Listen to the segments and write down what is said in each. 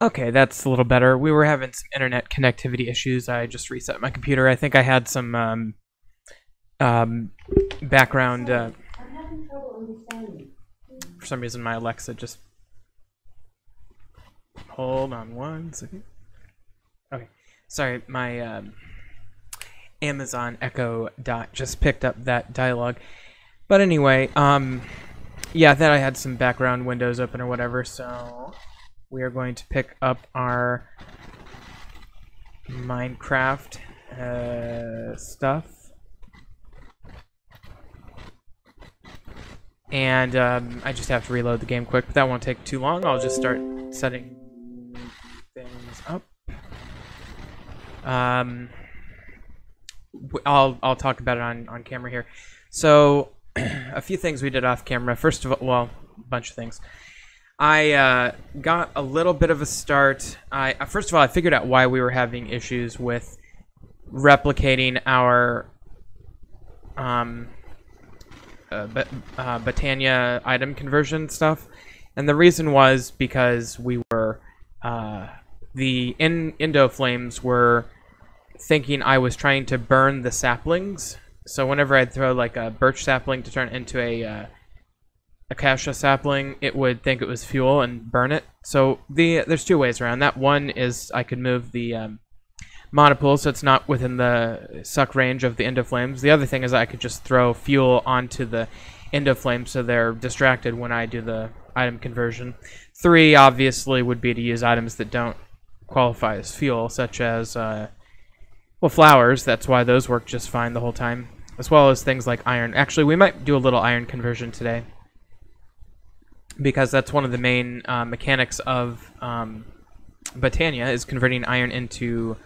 Okay, that's a little better. We were having some internet connectivity issues. I just reset my computer. I think I had some background. I'm having trouble understanding. For some reason, my Alexa just. Hold on one second. Okay, sorry, my Amazon Echo Dot just picked up that dialogue. But anyway, yeah, then I had some background windows open or whatever, so we are going to pick up our Minecraft stuff. And I just have to reload the game quick, but that won't take too long. I'll just start setting things up. I'll talk about it on camera here. So, a few things we did off camera. First of all, well, a bunch of things. I got a little bit of a start. First of all, I figured out why we were having issues with replicating our Botania item conversion stuff, and the reason was because we were the Indo Flames were thinking I was trying to burn the saplings. So whenever I'd throw like a birch sapling to turn it into a acacia sapling, it would think it was fuel and burn it. So there's two ways around that. One is I could move the monopool so it's not within the suck range of the Indo Flames. The other thing is I could just throw fuel onto the Indo Flames so they're distracted when I do the item conversion. 3 obviously would be to use items that don't qualify as fuel, such as well, flowers. That's why those work just fine the whole time, as well as things like iron. Actually, we might do a little iron conversion today, because that's one of the main mechanics of Botania, is converting iron into,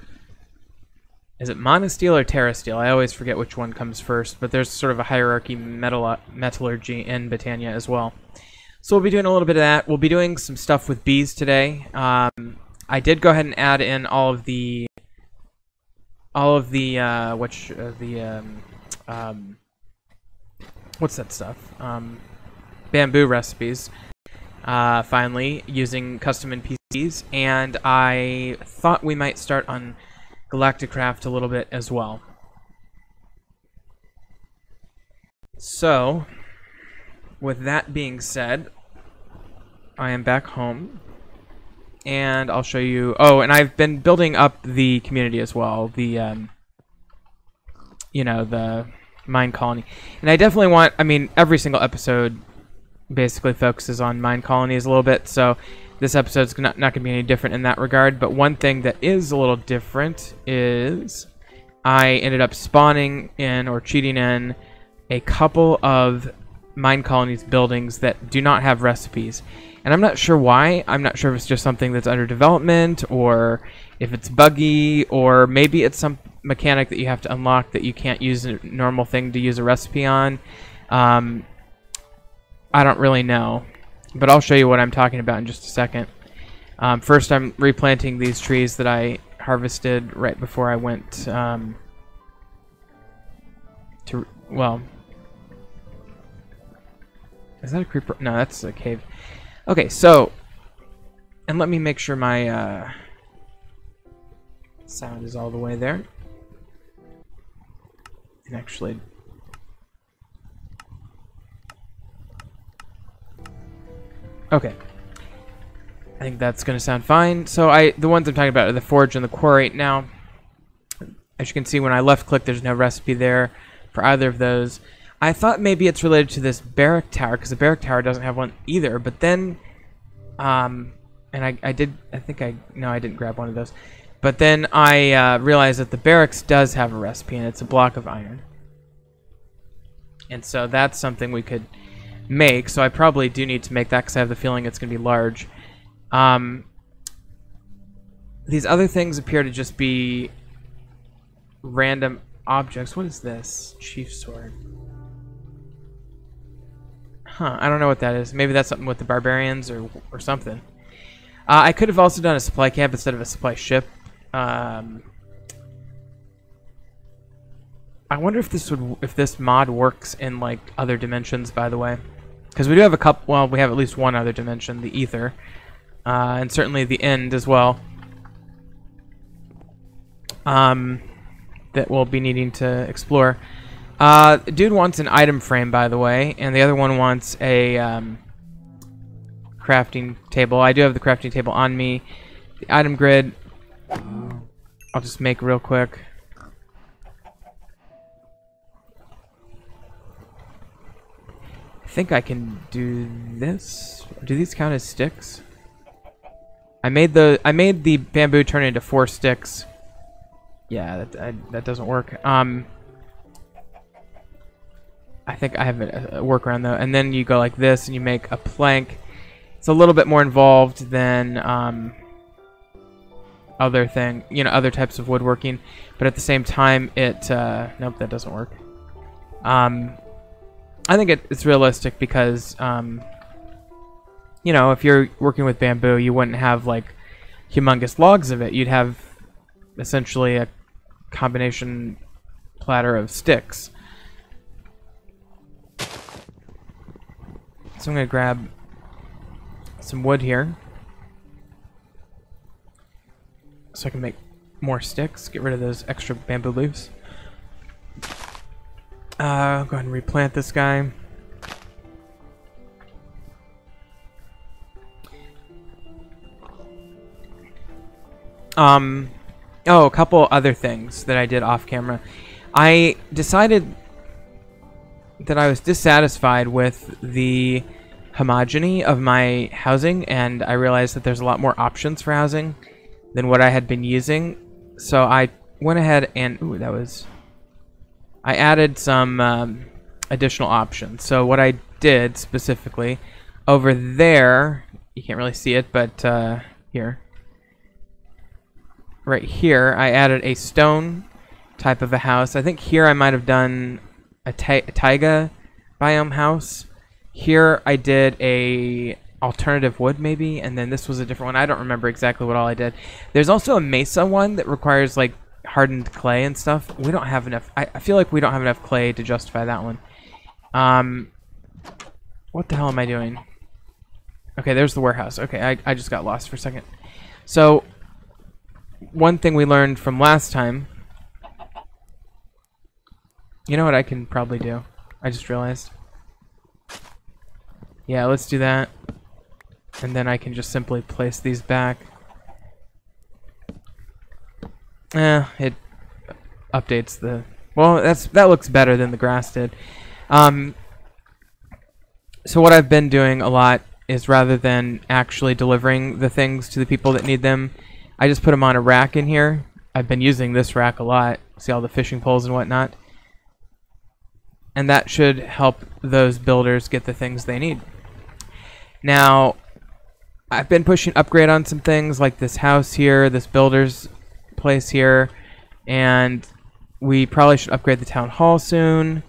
is it monosteel or terrasteel? I always forget which one comes first, but there's sort of a hierarchy metallurgy in Botania as well. So we'll be doing a little bit of that. We'll be doing some stuff with bees today. I did go ahead and add in all of the what's that stuff? Bamboo recipes. Finally, using custom NPCs, and I thought we might start on Galacticraft a little bit as well. So, with that being said, I am back home, and I'll show you. Oh, and I've been building up the community as well. The you know, the mine colony, and I definitely want. I mean, every single episode basically focuses on mine colonies a little bit, so this episode's not going to be any different in that regard. But one thing that is a little different is I ended up spawning in, or cheating in, a couple of mine colonies buildings that do not have recipes. And I'm not sure why. I'm not sure if it's just something that's under development, or if it's buggy, or maybe it's some mechanic that you have to unlock that you can't use a normal thing to use a recipe on. I don't really know, but I'll show you what I'm talking about in just a second. First, I'm replanting these trees that I harvested right before I went to, well, is that a creeper? No, that's a cave. Okay, so, and let me make sure my sound is all the way there. And actually, okay, I think that's going to sound fine. So the ones I'm talking about are the forge and the quarry. Now, as you can see, when I left click, there's no recipe there for either of those. I thought maybe it's related to this barrack tower, because the barrack tower doesn't have one either. But then, and I didn't grab one of those. But then I realized that the barracks does have a recipe, and it's a block of iron. And so that's something we could make. So I probably do need to make that, because I have the feeling it's going to be large. These other things appear to just be random objects. What is this? Chief sword. Huh, I don't know what that is. Maybe that's something with the barbarians or something. I could have also done a supply camp instead of a supply ship. I wonder if this mod works in like other dimensions, by the way, because we do have a couple. Well, we have at least one other dimension, the ether. and certainly the end as well. That we'll be needing to explore. Dude wants an item frame, by the way, and the other one wants a crafting table. I do have the crafting table on me. The item grid, I'll just make real quick. I think I can do this. Do these count as sticks? I made the bamboo turn into 4 sticks. Yeah, that doesn't work. I think I have a workaround though. And then you go like this, and you make a plank. It's a little bit more involved than other types of woodworking, but at the same time, it nope, that doesn't work. I think it's realistic because if you're working with bamboo, you wouldn't have like humongous logs of it. You'd have essentially a combination platter of sticks. So I'm going to grab some wood here so I can make more sticks. Get rid of those extra bamboo leaves. I'll go ahead and replant this guy. Oh, a couple other things that I did off camera. I decided that I was dissatisfied with the homogeny of my housing, and I realized that there's a lot more options for housing than what I had been using. So I went ahead and I added some additional options. So what I did specifically over there, you can't really see it, but right here, I added a stone type of a house. I think here I might have done a taiga biome house. Here I did a alternative wood maybe, and then this was a different one. I don't remember exactly what all I did. There's also a mesa one that requires like hardened clay and stuff. We don't have enough. I feel like we don't have enough clay to justify that one. What the hell am I doing? Okay, there's the warehouse. Okay, I just got lost for a second. So one thing we learned from last time, you know what I can probably do? I just realized. Yeah, let's do that. And then I can just simply place these back. It updates the... Well, that looks better than the grass did. So what I've been doing a lot is rather than actually delivering the things to the people that need them, I just put them on a rack in here. I've been using this rack a lot. See all the fishing poles and whatnot. And that should help those builders get the things they need. Now, I've been pushing upgrade on some things like this house here, this builder's place here, and we probably should upgrade the town hall soon,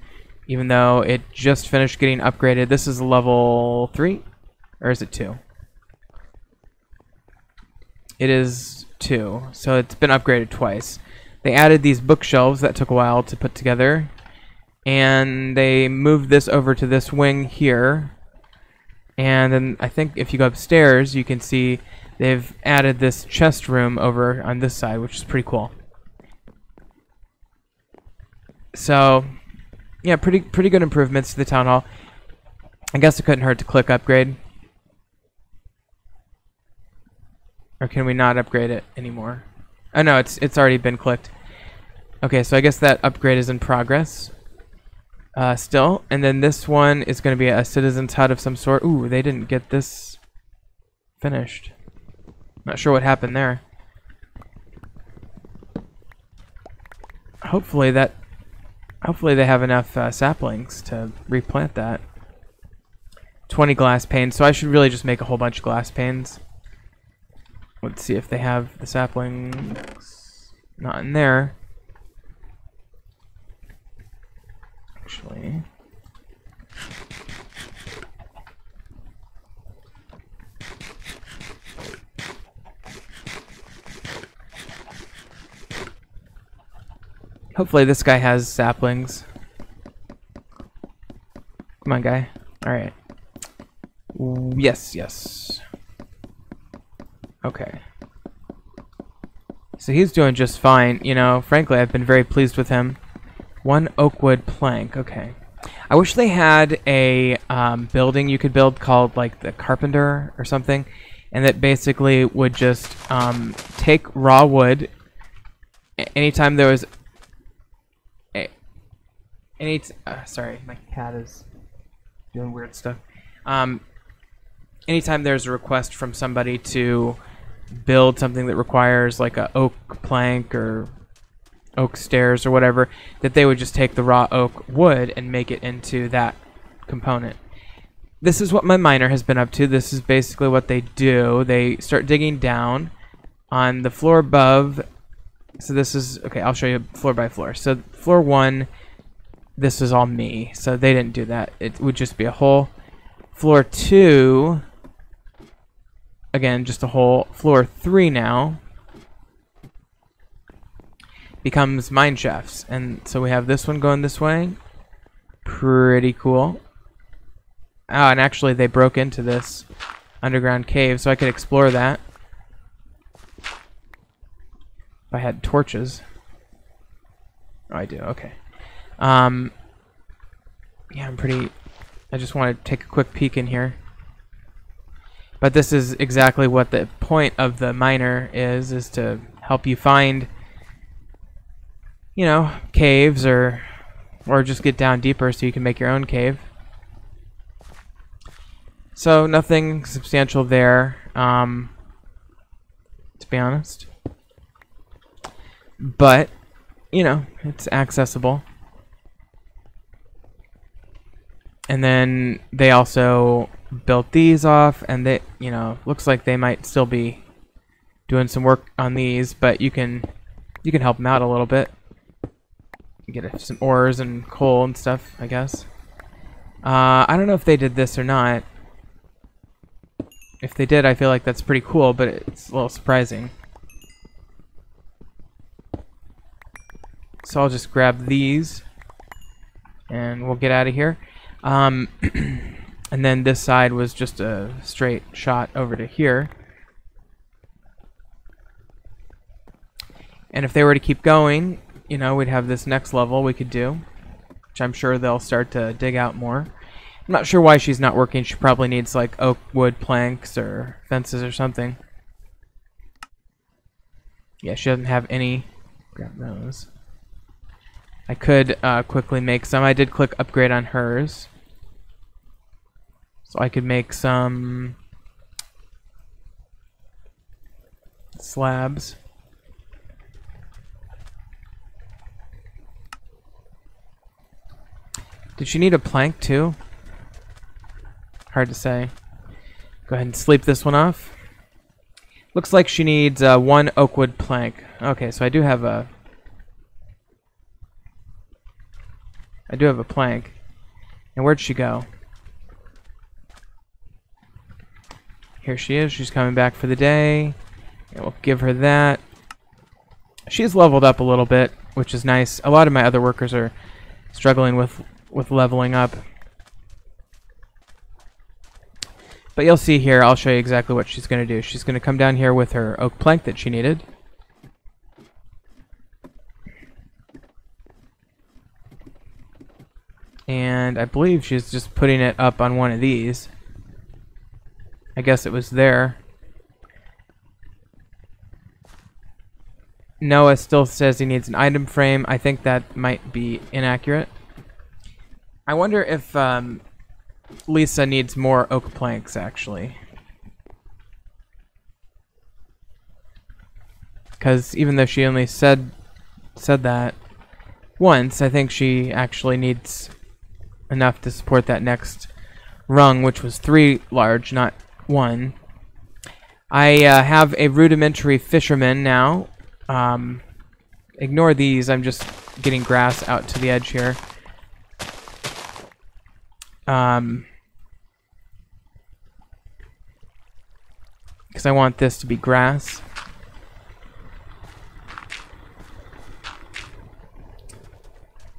even though it just finished getting upgraded. This is level 3, or is it 2? It is 2, so it's been upgraded twice. They added these bookshelves that took a while to put together, and they moved this over to this wing here. And then I think if you go upstairs, you can see they've added this chest room over on this side, which is pretty cool. So, yeah, pretty good improvements to the town hall. I guess it couldn't hurt to click upgrade. Or can we not upgrade it anymore? Oh no, it's already been clicked. Okay, so I guess that upgrade is in progress. Still, and then this one is going to be a citizen's hut of some sort. Ooh, they didn't get this finished. Not sure what happened there. Hopefully they have enough saplings to replant that. 20 glass panes, so I should really just make a whole bunch of glass panes. Let's see if they have the saplings. Not in there. Actually. Hopefully this guy has saplings. Come on, guy. Alright. Yes, yes. Okay. So he's doing just fine. You know, frankly, I've been very pleased with him. 1 oak wood plank. Okay. I wish they had a building you could build called like the carpenter or something, and that basically would just take raw wood. Anytime there was sorry, my cat is doing weird stuff. Anytime there's a request from somebody to build something that requires like a oak plank or oak stairs or whatever, that they would just take the raw oak wood and make it into that component. This is what my miner has been up to. This is basically what they do. They start digging down on the floor above. So this is, okay, I'll show you floor by floor. So floor 1, this is all me. So they didn't do that. It would just be a hole. Floor 2, again, just a hole. Floor 3 now becomes mine shafts. And so we have this one going this way. Pretty cool. Oh, and actually they broke into this underground cave, so I could explore that. If I had torches. Oh, I do, okay. Yeah, I just want to take a quick peek in here. But this is exactly what the point of the miner is to help you find, you know, caves or just get down deeper so you can make your own cave. So nothing substantial there, to be honest. But, you know, it's accessible. And then they also built these off, and they, you know, looks like they might still be doing some work on these, but you can help them out a little bit. You get some ores and coal and stuff, I guess. I don't know if they did this or not. If they did, I feel like that's pretty cool, but it's a little surprising. So I'll just grab these, and we'll get out of here. And then this side was just a straight shot over to here. And if they were to keep going, you know, we'd have this next level we could do, which I'm sure they'll start to dig out more. I'm not sure why she's not working. She probably needs like oak wood planks or fences or something. Yeah, she doesn't have any. Grab those. I could quickly make some. I did click upgrade on hers. So I could make some slabs. Did she need a plank too? Hard to say. Go ahead and sleep this one off. Looks like she needs 1 oak wood plank. Okay, so I do have a plank. And where'd she go? Here she is. She's coming back for the day. And we'll give her that. She's leveled up a little bit, which is nice. A lot of my other workers are struggling with leveling up. But you'll see here, I'll show you exactly what she's going to do. She's going to come down here with her oak plank that she needed. And I believe she's just putting it up on one of these. I guess it was there. Noah still says he needs an item frame. I think that might be inaccurate. I wonder if Lisa needs more oak planks, actually. Because even though she only said that once, I think she actually needs enough to support that next rung, which was 3 large, not 1. I have a rudimentary fisherman now. Ignore these, I'm just getting grass out to the edge here. Because I want this to be grass.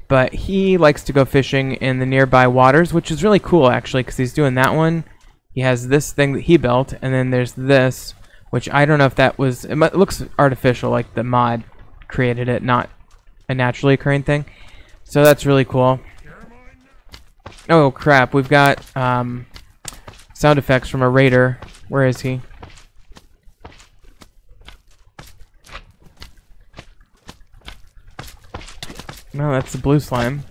But he likes to go fishing in the nearby waters, which is really cool actually, because he's doing that one. He has this thing that he built, and then there's this, which I don't know if that was... It looks artificial, like the mod created it, not a naturally occurring thing. So that's really cool. Oh, crap. We've got sound effects from a raider. Where is he? No, that's the blue slime.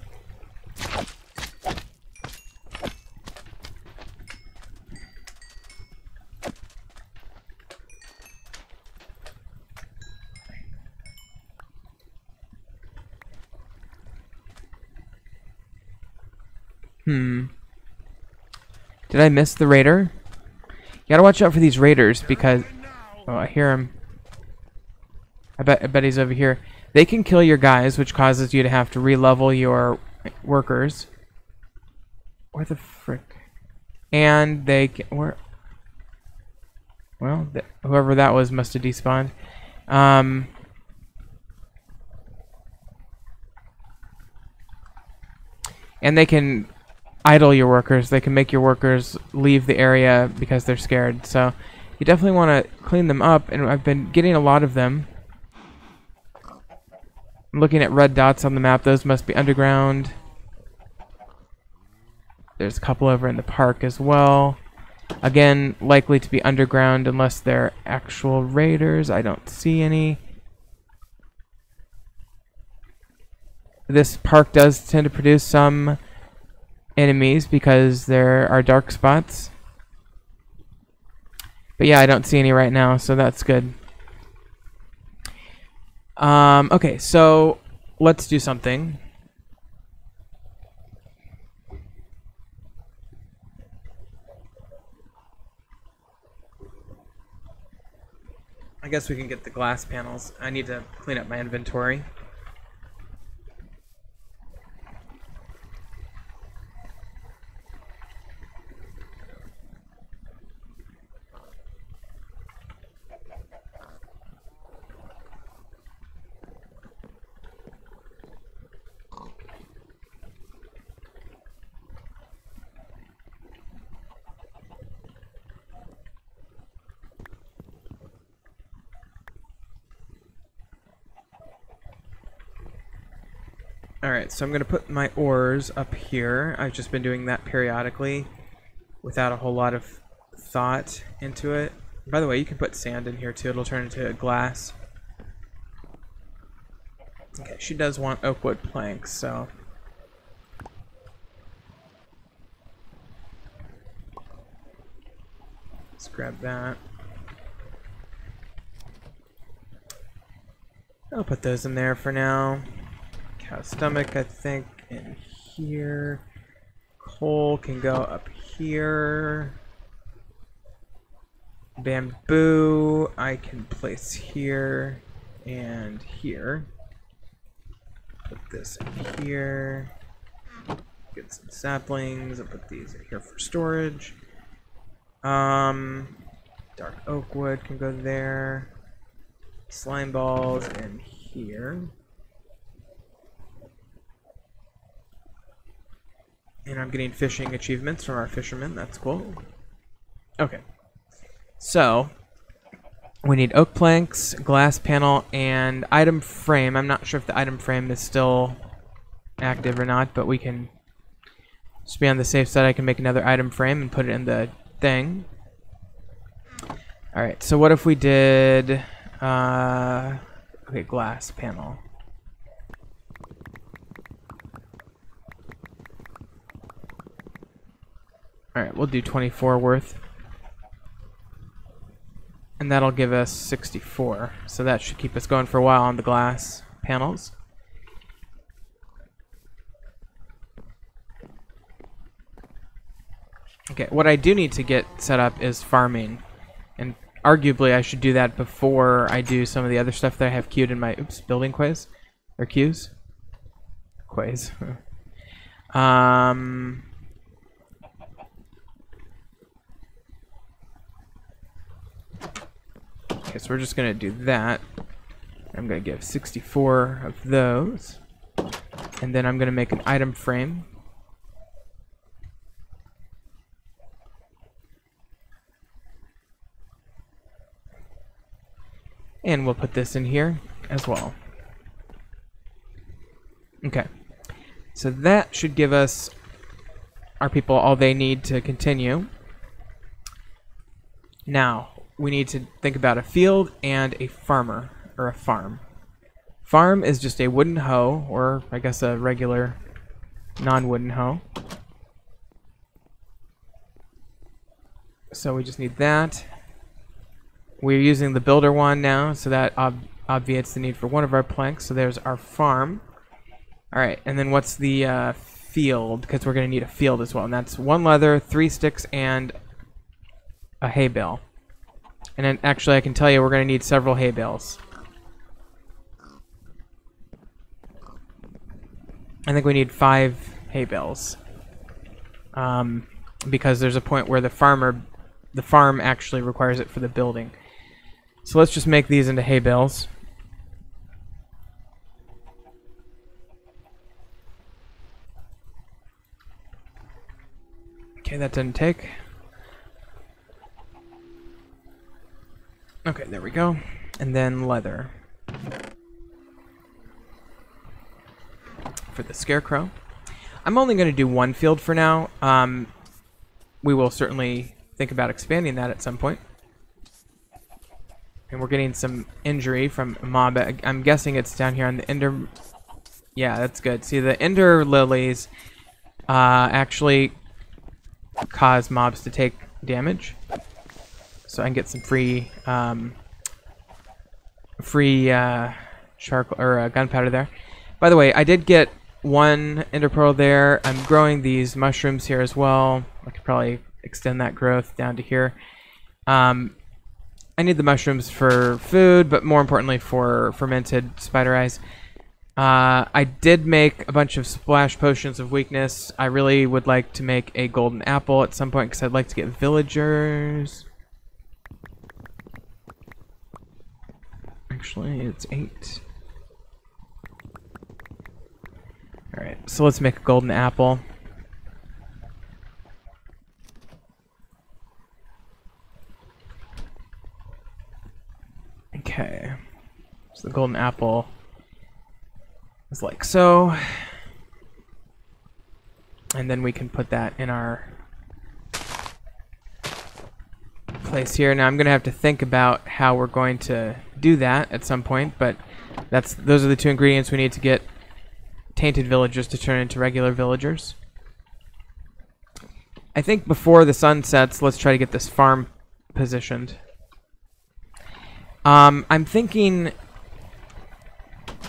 Did I miss the raider? You gotta watch out for these raiders because... Oh, I hear him. I bet he's over here. They can kill your guys, which causes you to have to re-level your workers. Where the frick? And they can... Where... Well, whoever that was must have despawned. And they can idle your workers. They can make your workers leave the area because they're scared. So you definitely want to clean them up, and I've been getting a lot of them. I'm looking at red dots on the map. Those must be underground. There's a couple over in the park as well. Again, likely to be underground unless they're actual raiders. I don't see any. This park does tend to produce some enemies because there are dark spots. But yeah, I don't see any right now, so that's good. Okay, so let's do something. I guess we can get the glass panels. I need to clean up my inventory. Alright, so I'm going to put my ores up here. I've just been doing that periodically without a whole lot of thought into it. By the way, you can put sand in here too. It'll turn into glass. Okay, she does want oak wood planks, so... Let's grab that. I'll put those in there for now. Cow stomach, I think, in here. Coal can go up here. Bamboo, I can place here and here. Put this in here. Get some saplings. I'll put these in here for storage. Dark oak wood can go there. Slime balls in here. And I'm getting fishing achievements from our fishermen. That's cool. Okay. So, we need oak planks, glass panel, and item frame. I'm not sure if the item frame is still active or not, but we can just be on the safe side. I can make another item frame and put it in the thing. Alright, so what if we did... okay, glass panel. Alright, we'll do 24 worth. And that'll give us 64. So that should keep us going for a while on the glass panels. Okay, what I do need to get set up is farming. And arguably I should do that before I do some of the other stuff that I have queued in my... Oops, building quays? Or queues? Quays. Okay, so we're just going to do that. I'm going to give 64 of those. And then I'm going to make an item frame. And we'll put this in here as well. Okay. So that should give us our people all they need to continue. Now, we need to think about a field and a farmer, or a farm. Farm is just a wooden hoe, or I guess a regular non-wooden hoe. So we just need that. We're using the builder one now, so that obviates the need for one of our planks. So there's our farm. Alright, and then what's the field? Because we're going to need a field as well. And that's 1 leather, 3 sticks, and a hay bale. And then actually I can tell you we're going to need several hay bales. I think we need 5 hay bales. Because there's a point where the farm actually requires it for the building. So let's just make these into hay bales. Okay, that didn't take. Okay, there we go. And then leather. For the scarecrow. I'm only going to do 1 field for now. We will certainly think about expanding that at some point. And we're getting some injury from a mob. I'm guessing it's down here on the ender. Yeah, that's good. See, the ender lilies actually cause mobs to take damage. So I can get some free charcoal or gunpowder there. By the way, I did get 1 ender pearl there. I'm growing these mushrooms here as well. I could probably extend that growth down to here. I need the mushrooms for food, but more importantly for fermented spider eyes. I did make a bunch of splash potions of weakness. I really would like to make a golden apple at some point because I'd like to get villagers. Actually, it's 8. Alright, so let's make a golden apple. Okay. So the golden apple is like so. And then we can put that in our place here. Now I'm going to have to think about how we're going to do that at some point, but those are the 2 ingredients we need to get tainted villagers to turn into regular villagers. I think before the sun sets, let's try to get this farm positioned. I'm thinking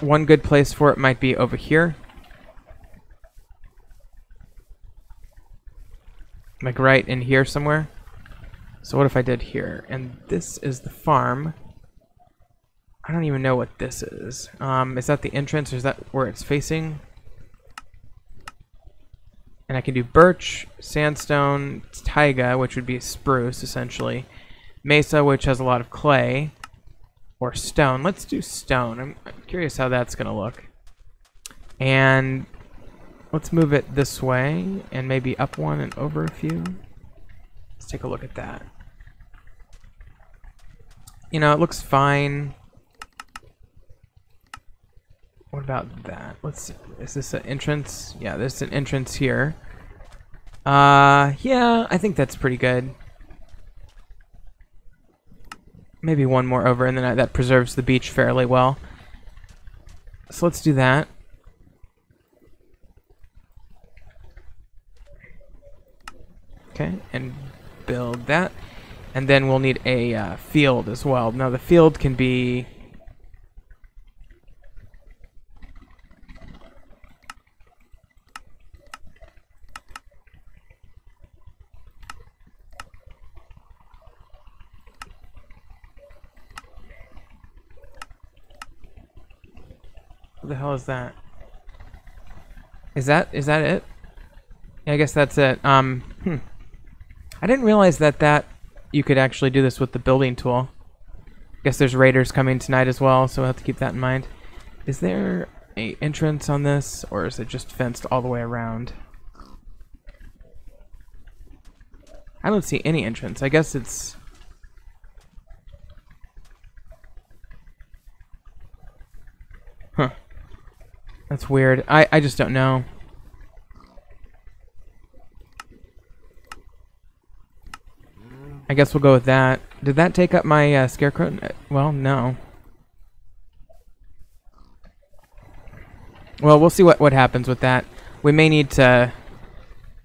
one good place for it might be over here. Like right in here somewhere. So what if I did here? And this is the farm. I don't even know what this is. Is that the entrance or is that where it's facing? And I can do birch, sandstone, taiga, which would be spruce essentially. Mesa, which has a lot of clay. Or stone. Let's do stone. I'm curious how that's going to look. And let's move it this way and maybe up 1 and over a few. Let's take a look at that. You know, it looks fine. What about that? Let's see. Is this an entrance? Yeah, there's an entrance here. Yeah, I think that's pretty good. Maybe 1 more over, and then that preserves the beach fairly well. So let's do that. Okay, and build that. And then we'll need a field as well. Now the field can be... What the hell is that? Is that it? Yeah, I guess that's it. I didn't realize that you could actually do this with the building tool. I guess there's raiders coming tonight as well, so we'll have to keep that in mind. Is there a entrance on this, or is it just fenced all the way around? I don't see any entrance. I guess it's... Huh. That's weird. I just don't know. I guess we'll go with that. Did that take up my scarecrow? Well, no. Well, we'll see what happens with that. We may need to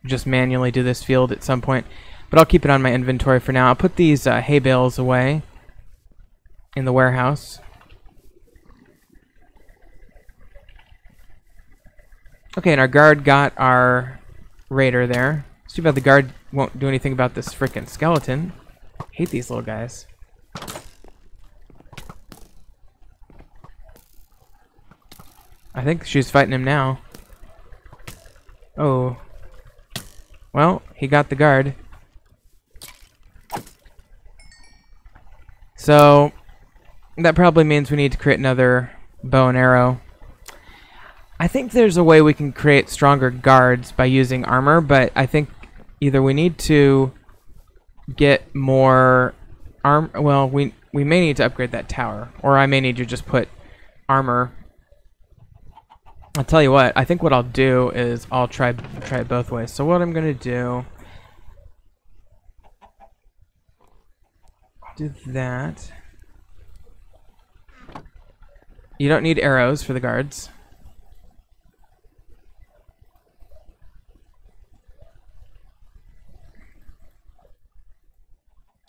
just manually do this field at some point, but I'll keep it on my inventory for now. I'll put these hay bales away in the warehouse. Okay, and our guard got our raider there. It's too bad the guard won't do anything about this frickin' skeleton. Hate these little guys. I think she's fighting him now. Oh. Well, he got the guard. So, that probably means we need to create another bow and arrow. I think there's a way we can create stronger guards by using armor, but I think either we need to get more well, we may need to upgrade that tower, or I may need to just put armor. I'll tell you what, I think what I'll do is I'll try it both ways. So what I'm gonna do that. You don't need arrows for the guards.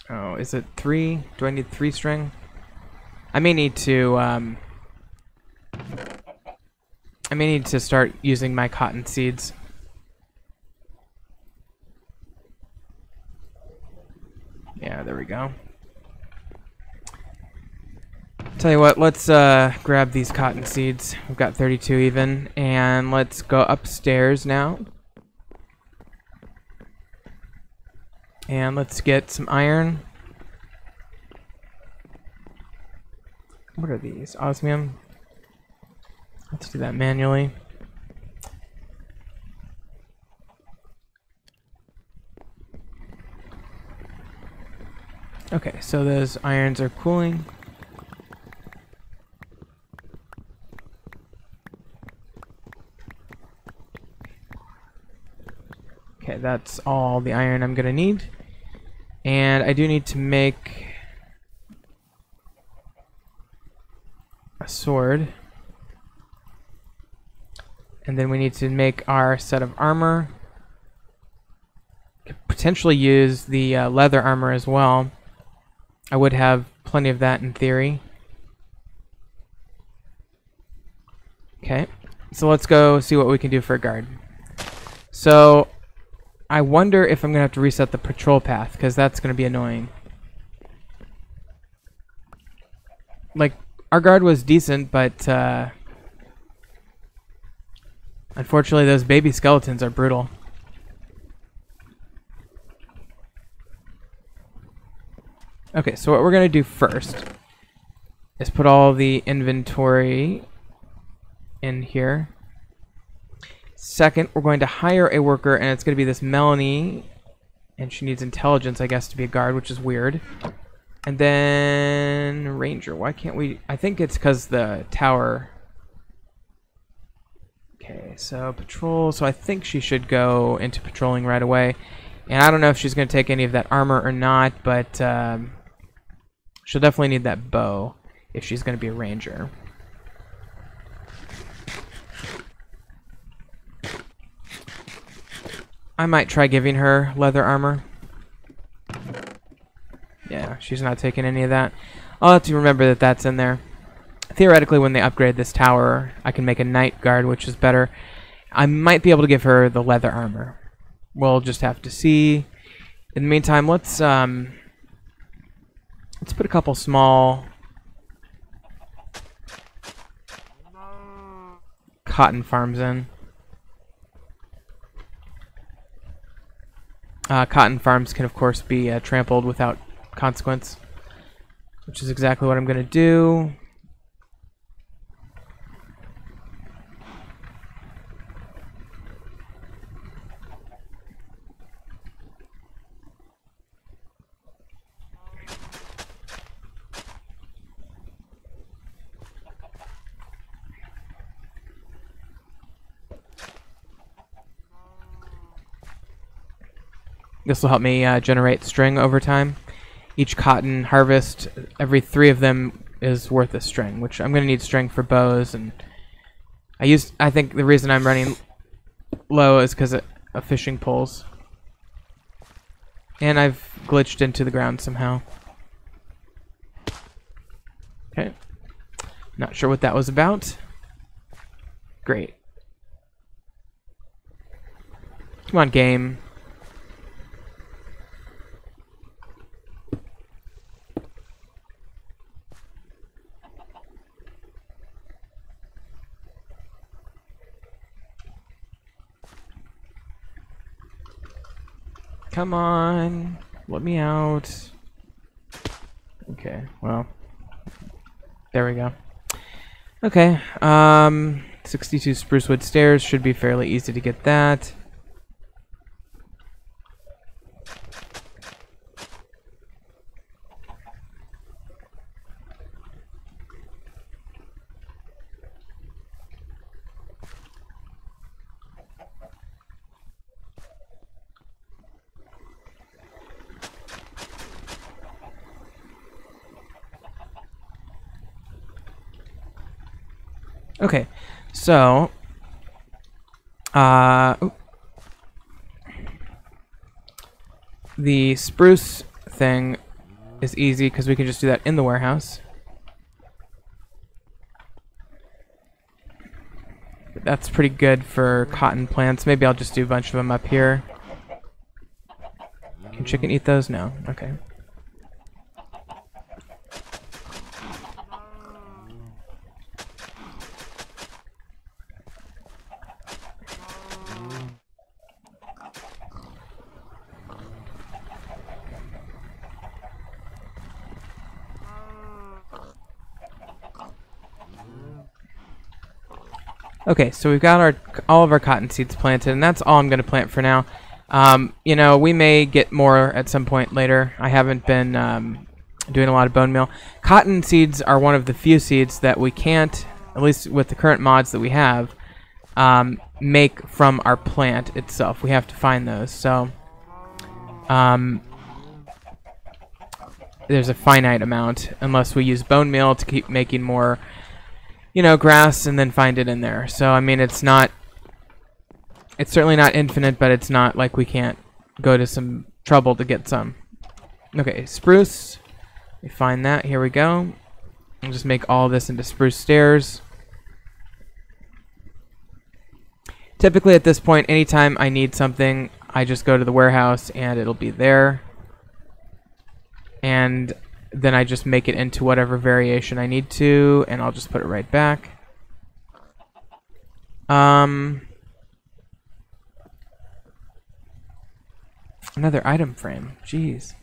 Oh, is it 3? Do I need 3 string? I may need to start using my cotton seeds. Yeah, there we go. Tell you what, let's grab these cotton seeds. We've got 32 even, and let's go upstairs now. And let's get some iron. What are these? Osmium? Let's do that manually. Okay, so those irons are cooling. Okay, that's all the iron I'm gonna need. And I do need to make a sword. And then we need to make our set of armor. Could potentially use the leather armor as well. I would have plenty of that in theory. Okay, so let's go see what we can do for a guard. So I wonder if I'm going to have to reset the patrol path, because that's going to be annoying. Like, our guard was decent, but unfortunately those baby skeletons are brutal. Okay, so what we're going to do first is put all the inventory in here. Second, we're going to hire a worker, and it's going to be this Melanie, and she needs intelligence, I guess, to be a guard, which is weird. And then ranger. Why can't we? I think it's because the tower. Okay, so patrol. So I think she should go into patrolling right away. And I don't know if she's going to take any of that armor or not, but she'll definitely need that bow if she's going to be a ranger. I might try giving her leather armor. Yeah, she's not taking any of that. I'll have to remember that that's in there. Theoretically, when they upgrade this tower, I can make a night guard, which is better. I might be able to give her the leather armor. We'll just have to see. In the meantime, let's put a couple small cotton farms in. Cotton farms can, of course, be trampled without consequence, which is exactly what I'm going to do. This will help me generate string over time. Each cotton harvest, every 3 of them is worth a string, which I'm going to need string for bows. And I think the reason I'm running low is because of fishing poles. And I've glitched into the ground somehow. Okay. Not sure what that was about. Great. Come on, game. Come on. Let me out. Okay, well. There we go. Okay, 62 spruce wood stairs should be fairly easy to get that. Okay, so the spruce thing is easy because we can just do that in the warehouse. But that's pretty good for cotton plants. Maybe I'll just do a bunch of them up here. Can chicken eat those? No. Okay. Okay, so we've got all of our cotton seeds planted, and that's all I'm going to plant for now. You know, we may get more at some point later. I haven't been doing a lot of bone meal. Cotton seeds are one of the few seeds that we can't, at least with the current mods that we have, make from our plant itself. We have to find those. So there's a finite amount unless we use bone meal to keep making more, you know, grass and then find it in there. So I mean, it's certainly not infinite, but it's not like we can't go to some trouble to get some. Okay, spruce. We find that. Here we go. I'll just make all this into spruce stairs. Typically at this point, anytime I need something, I just go to the warehouse and it'll be there. And then I just make it into whatever variation I need to, and I'll just put it right back. Another item frame. Jeez.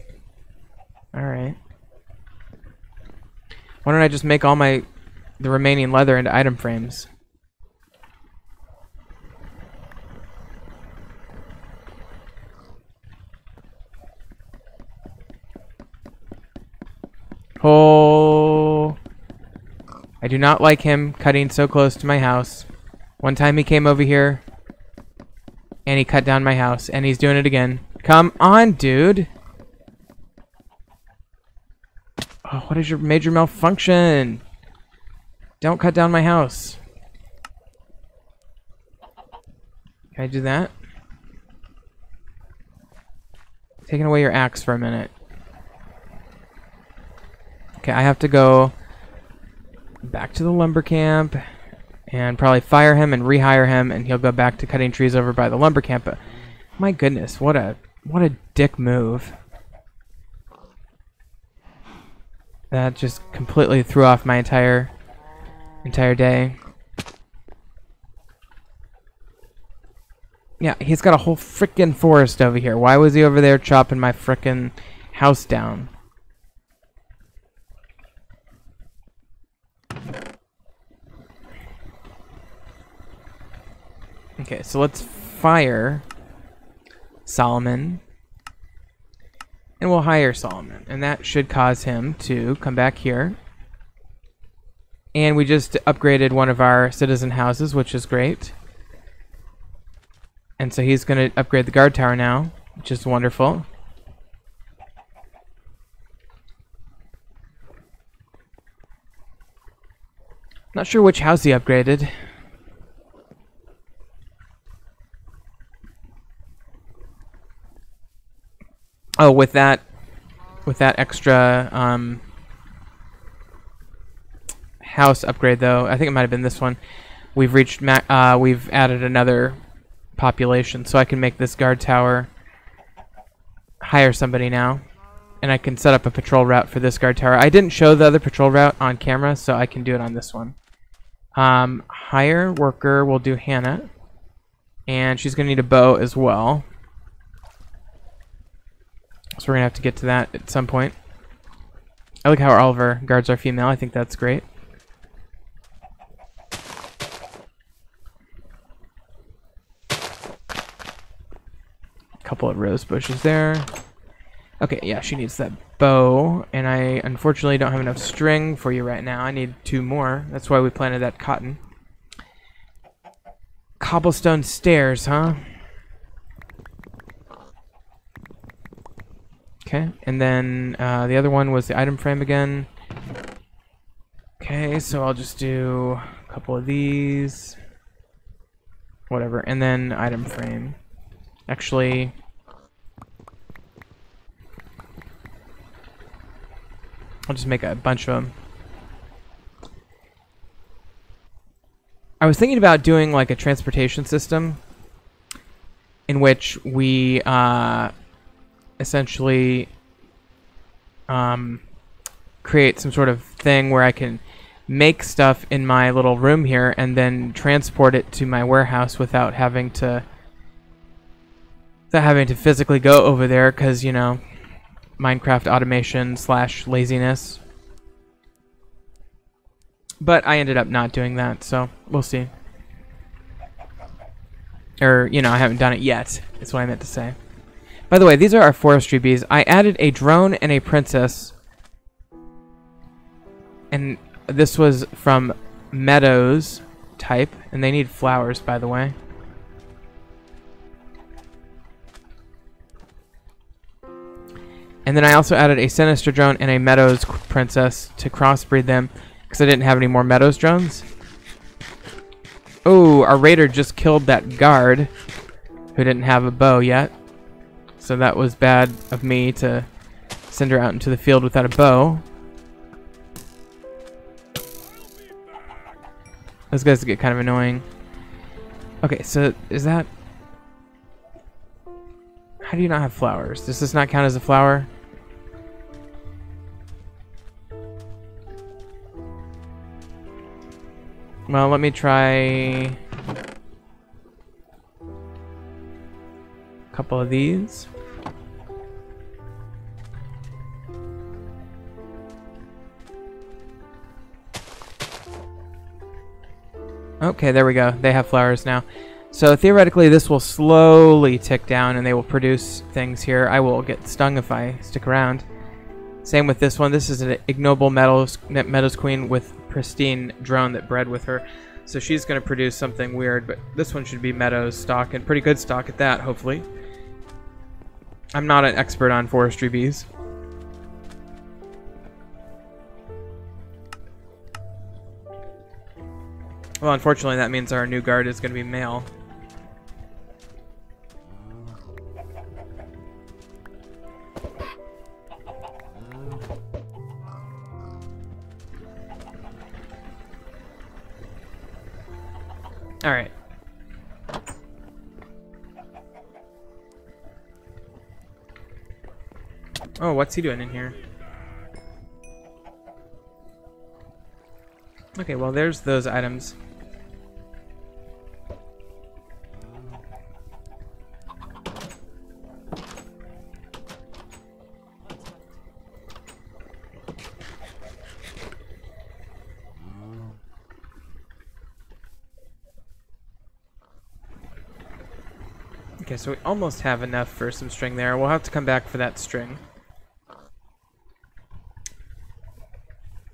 Alright. Why don't I just make all the remaining leather into item frames? Oh, I do not like him cutting so close to my house. One time he came over here and he cut down my house, and he's doing it again. Come on, dude. Oh, what is your major malfunction? Don't cut down my house. Can I do that? Taking away your axe for a minute. Okay, I have to go back to the lumber camp and probably fire him and rehire him, and he'll go back to cutting trees over by the lumber camp. But my goodness, what a dick move. That just completely threw off my entire day. Yeah, he's got a whole frickin' forest over here. Why was he over there chopping my frickin' house down? Okay, so let's fire Solomon. And we'll hire Solomon. And that should cause him to come back here. And we just upgraded one of our citizen houses, which is great. And so he's going to upgrade the guard tower now. which is wonderful. Not sure which house he upgraded. Oh, with that extra house upgrade, though, I think it might have been this one. We've added another population, so I can make this guard tower hire somebody now, and I can set up a patrol route for this guard tower. I didn't show the other patrol route on camera, so I can do it on this one. Hire worker, we'll do Hannah, and she's gonna need a bow as well. So we're gonna have to get to that at some point. I like how all of our guards are female. I think that's great. Couple of rose bushes there. Okay, yeah, she needs that bow, and I unfortunately don't have enough string for you right now. I need 2 more. That's why we planted that cotton. Cobblestone stairs, huh? Okay, and then the other one was the item frame again. Okay, so I'll just do a couple of these. Whatever, and then item frame. Actually, I'll just make a bunch of them. I was thinking about doing like a transportation system in which we essentially create some sort of thing where I can make stuff in my little room here and then transport it to my warehouse without having to physically go over there, because, you know, Minecraft automation / laziness. But I ended up not doing that, so we'll see. Or, you know, I haven't done it yet, is what I meant to say. By the way, these are our forestry bees. I added a drone and a princess. And this was from Meadows type, and they need flowers, by the way. And then I also added a Sinister drone and a Meadows princess to crossbreed them, because I didn't have any more Meadows drones. Oh, our raider just killed that guard who didn't have a bow yet. So that was bad of me to send her out into the field without a bow. Those guys get kind of annoying. Okay, so is that... How do you not have flowers? Does this not count as a flower? Well, let me try a couple of these. Okay, there we go. They have flowers now. So theoretically, this will slowly tick down and they will produce things here. I will get stung if I stick around. Same with this one. This is an ignoble Meadows Queen with pristine drone that bred with her. So she's going to produce something weird, but this one should be Meadows stock, and pretty good stock at that, hopefully. I'm not an expert on forestry bees. Well, unfortunately, that means our new guard is going to be male. All right. Oh, what's he doing in here? Okay, well, there's those items. Okay, so we almost have enough for some string there. We'll have to come back for that string.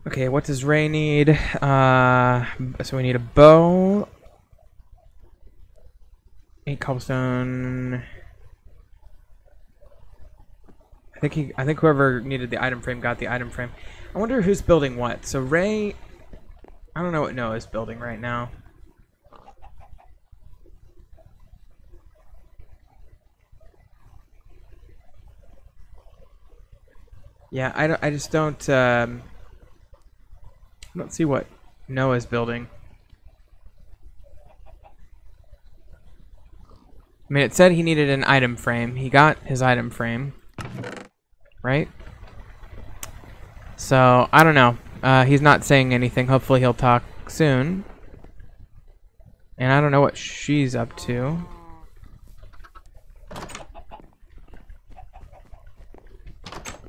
Okay, what does Ray need? So we need a bow. 8 cobblestone. I think whoever needed the item frame got the item frame. I wonder who's building what. So Ray, I don't know what Noah's building right now. Yeah, I just don't see what Noah's building. I mean, it said he needed an item frame. He got his item frame, right? So, I don't know. He's not saying anything. Hopefully he'll talk soon. And I don't know what she's up to.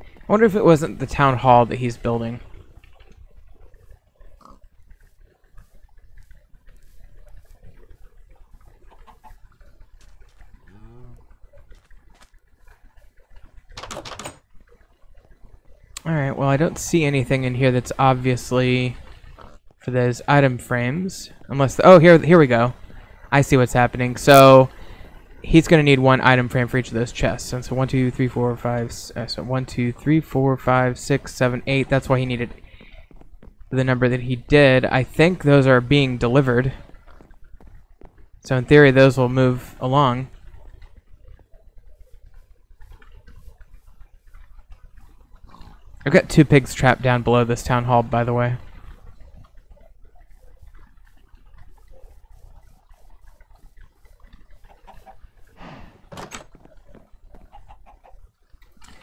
I wonder if it wasn't the town hall that he's building. Alright, well I don't see anything in here that's obviously for those item frames. Unless, oh, here we go. I see what's happening. So, he's going to need one item frame for each of those chests. And so 1, 2, 3, 4, 5, so 1, 2, 3, 4, 5, 6, 7, 8. That's why he needed the number that he did. I think those are being delivered. So in theory, those will move along. I've got 2 pigs trapped down below this town hall, by the way.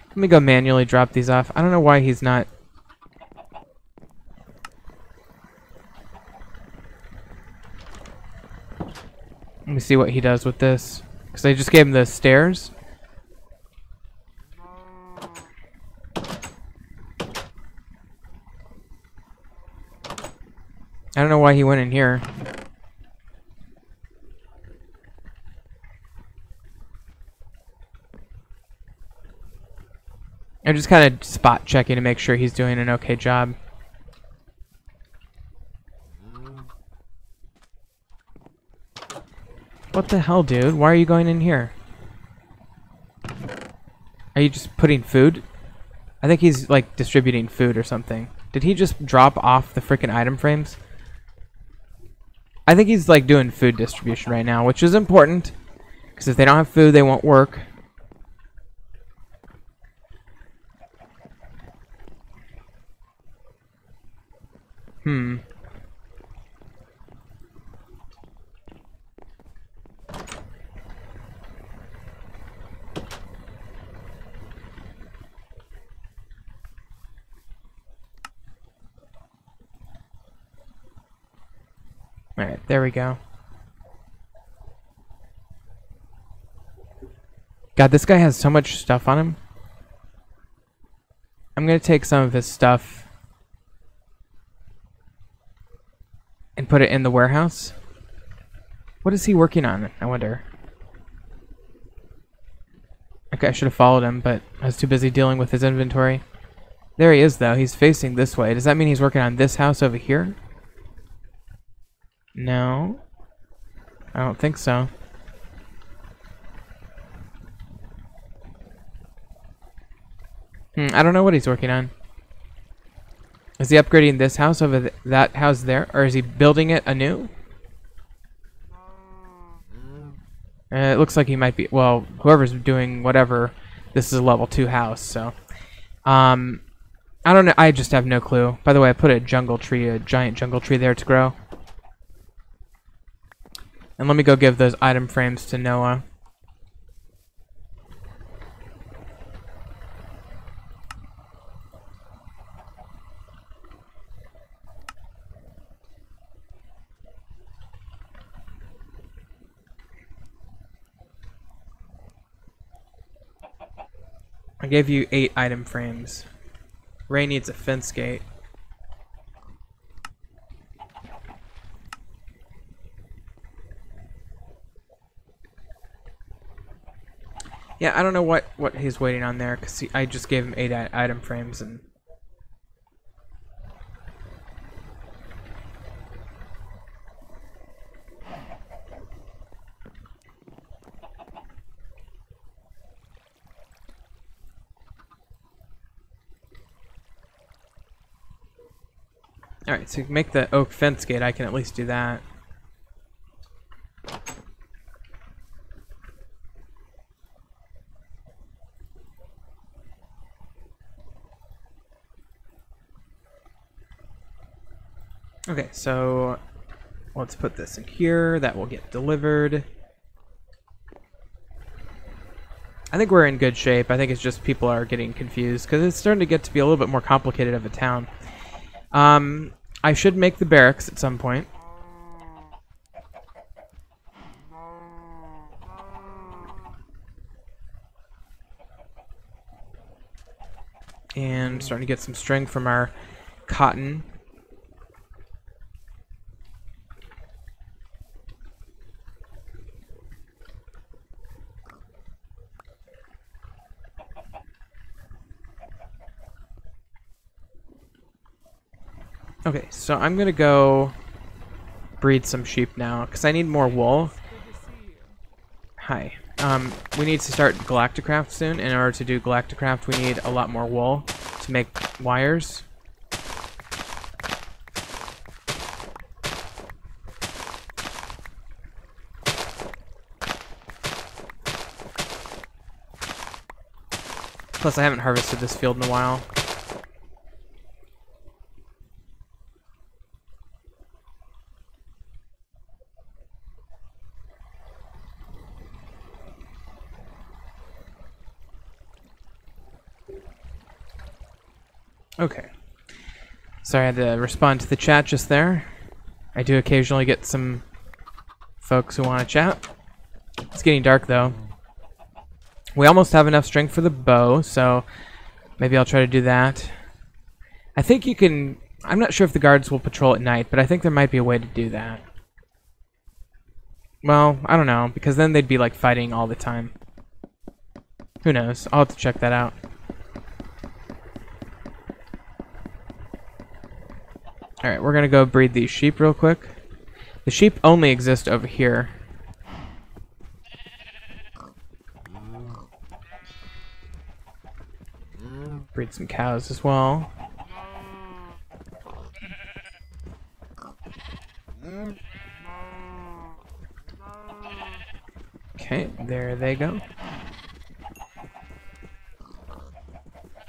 Let me go manually drop these off. I don't know why he's not... Let me see what he does with this. Because I just gave him the stairs. I don't know why he went in here. I'm just kind of spot checking to make sure he's doing an okay job. What the hell, dude? Why are you going in here? Are you just putting food? I think he's like distributing food or something. Did he just drop off the freaking item frames? I think he's like doing food distribution right now, which is important. Because if they don't have food, they won't work. Alright, there we go. God, this guy has so much stuff on him. I'm gonna take some of his stuff and put it in the warehouse. What is he working on, I wonder? Okay, I should have followed him, but I was too busy dealing with his inventory. There he is, though. He's facing this way. Does that mean he's working on this house over here? No. I don't think so. I don't know what he's working on. Is he upgrading this house over that house there? Or is he building it anew? It looks like he might be... Well, whoever's doing whatever, this is a level 2 house, so... I don't know. I just have no clue. By the way, I put a jungle tree, a giant jungle tree there to grow. And let me go give those item frames to Noah. I gave you 8 item frames. Ray needs a fence gate. Yeah, I don't know what he's waiting on there, because I just gave him 8 item frames, and... Alright, so make the oak fence gate. I can at least do that. Okay, so let's put this in here. That will get delivered. I think we're in good shape. I think it's just people are getting confused because it's starting to get to be a little bit more complicated of a town. I should make the barracks at some point. And starting to get some string from our cotton. Okay, so I'm gonna go breed some sheep now because I need more wool. Hi. We need to start Galacticraft soon. In order to do Galacticraft, we need a lot more wool to make wires. Plus, I haven't harvested this field in a while. Okay. Sorry, I had to respond to the chat just there. I do occasionally get some folks who want to chat. It's getting dark, though. We almost have enough string for the bow, so maybe I'll try to do that. I think you can... I'm not sure if the guards will patrol at night, but I think there might be a way to do that. Well, I don't know, because then they'd be, like, fighting all the time. Who knows? I'll have to check that out. Alright, we're gonna go breed these sheep real quick. The sheep only exist over here. Breed some cows as well. Okay, there they go.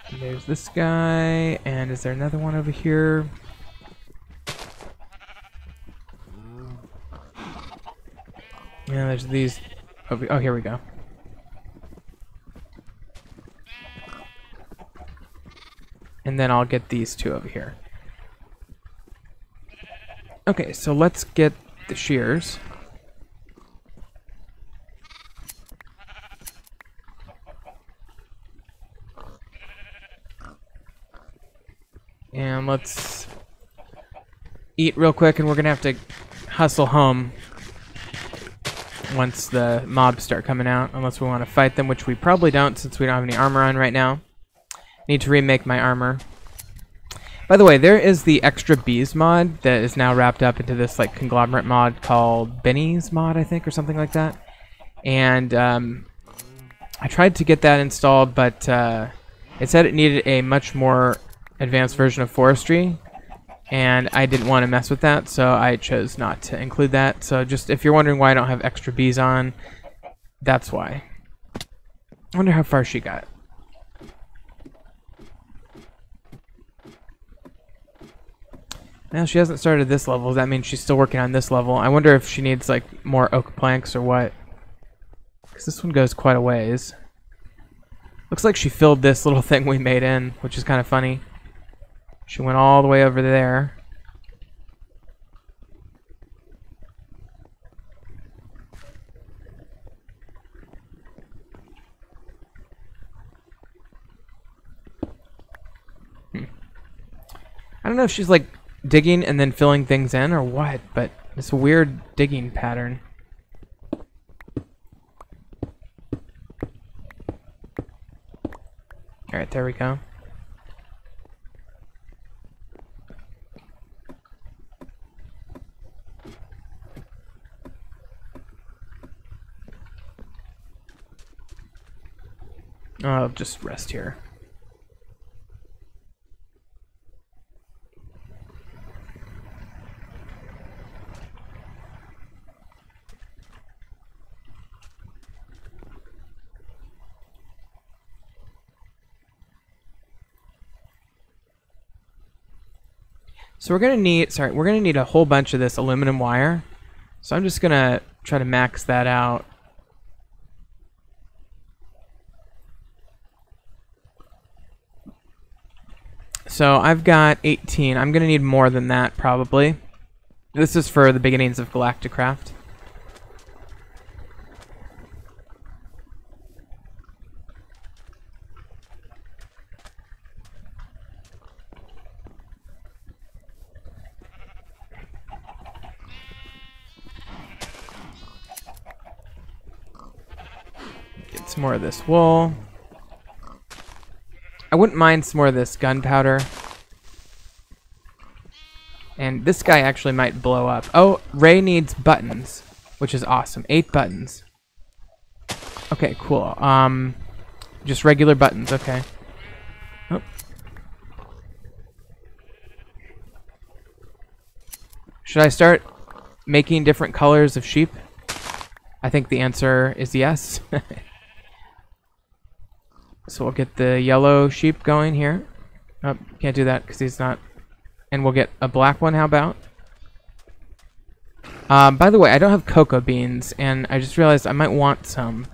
And there's this guy, and is there another one over here? Yeah, there's these. Oh, here we go. And then I'll get these two over here. Okay, so let's get the shears. And let's eat real quick, and we're gonna have to hustle home once the mobs start coming out, unless we want to fight them, which we probably don't since we don't have any armor on right now. Need to remake my armor. By the way, there is the extra bees mod that is now wrapped up into this like conglomerate mod called Benny's mod, I think, or something like that. And I tried to get that installed, but it said it needed a much more advanced version of forestry, and I didn't want to mess with that, so I chose not to include that. So just if you're wondering why I don't have extra bees on, that's why. I wonder how far she got. Now she hasn't started this level. That means she's still working on this level. I wonder if she needs like more oak planks or what. Because this one goes quite a ways. Looks like she filled this little thing we made in, which is kind of funny. She went all the way over there. I don't know if she's like digging and then filling things in or what, but it's a weird digging pattern. Alright, there we go. I'll just rest here. So we're gonna need a whole bunch of this aluminum wire. So I'm just gonna try to max that out. So I've got 18. I'm gonna need more than that probably. This is for the beginnings of Galacticraft. Get some more of this wool. I wouldn't mind some more of this gunpowder. And this guy actually might blow up. Oh, Ray needs buttons, which is awesome. 8 buttons. Okay, cool. Just regular buttons, okay. Oh. Should I start making different colors of sheep? I think the answer is yes. So we'll get the yellow sheep going here. Oh, can't do that because he's not. And we'll get a black one, how about? By the way, I don't have cocoa beans, and I just realized I might want some.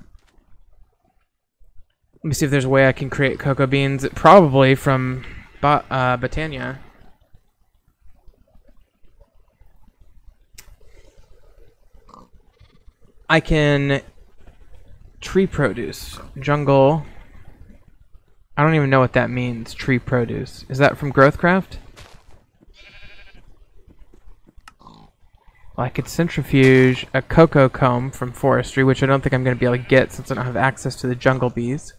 Let me see if there's a way I can create cocoa beans. Probably from Botania. I can tree produce. Jungle. I don't even know what that means, tree produce. Is that from Growthcraft? Well, I could centrifuge a cocoa comb from forestry, which I don't think I'm going to be able to get since I don't have access to the jungle bees.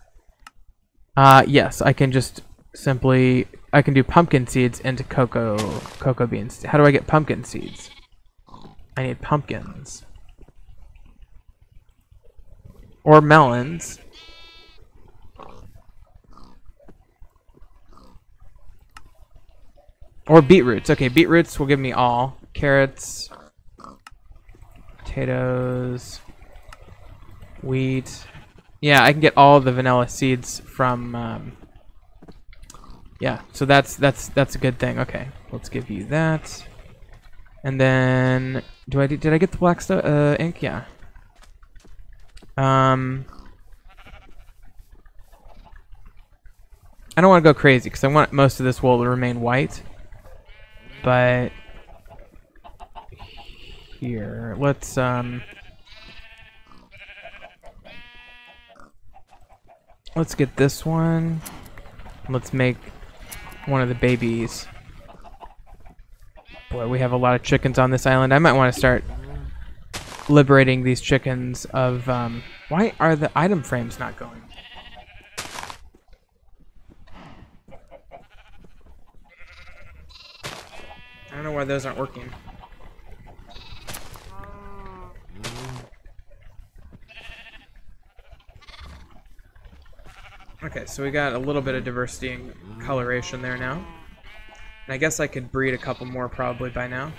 Yes, I can just simply... I can do pumpkin seeds into cocoa beans. How do I get pumpkin seeds? I need pumpkins. Or melons. Or beetroots. Okay, beetroots will give me all. Carrots. Potatoes. Wheat. Yeah, I can get all the vanilla seeds from... yeah, so that's a good thing. Okay, let's give you that. And then... Did I get the black stuff? Ink? Yeah. I don't want to go crazy because I want most of this wool to remain white. But here, let's get this one. Let's make one of the babies. Boy, we have a lot of chickens on this island. I might want to start liberating these chickens of why are the item frames not going? I don't know why those aren't working. Okay, so we got a little bit of diversity and coloration there now. And I guess I could breed a couple more probably by now.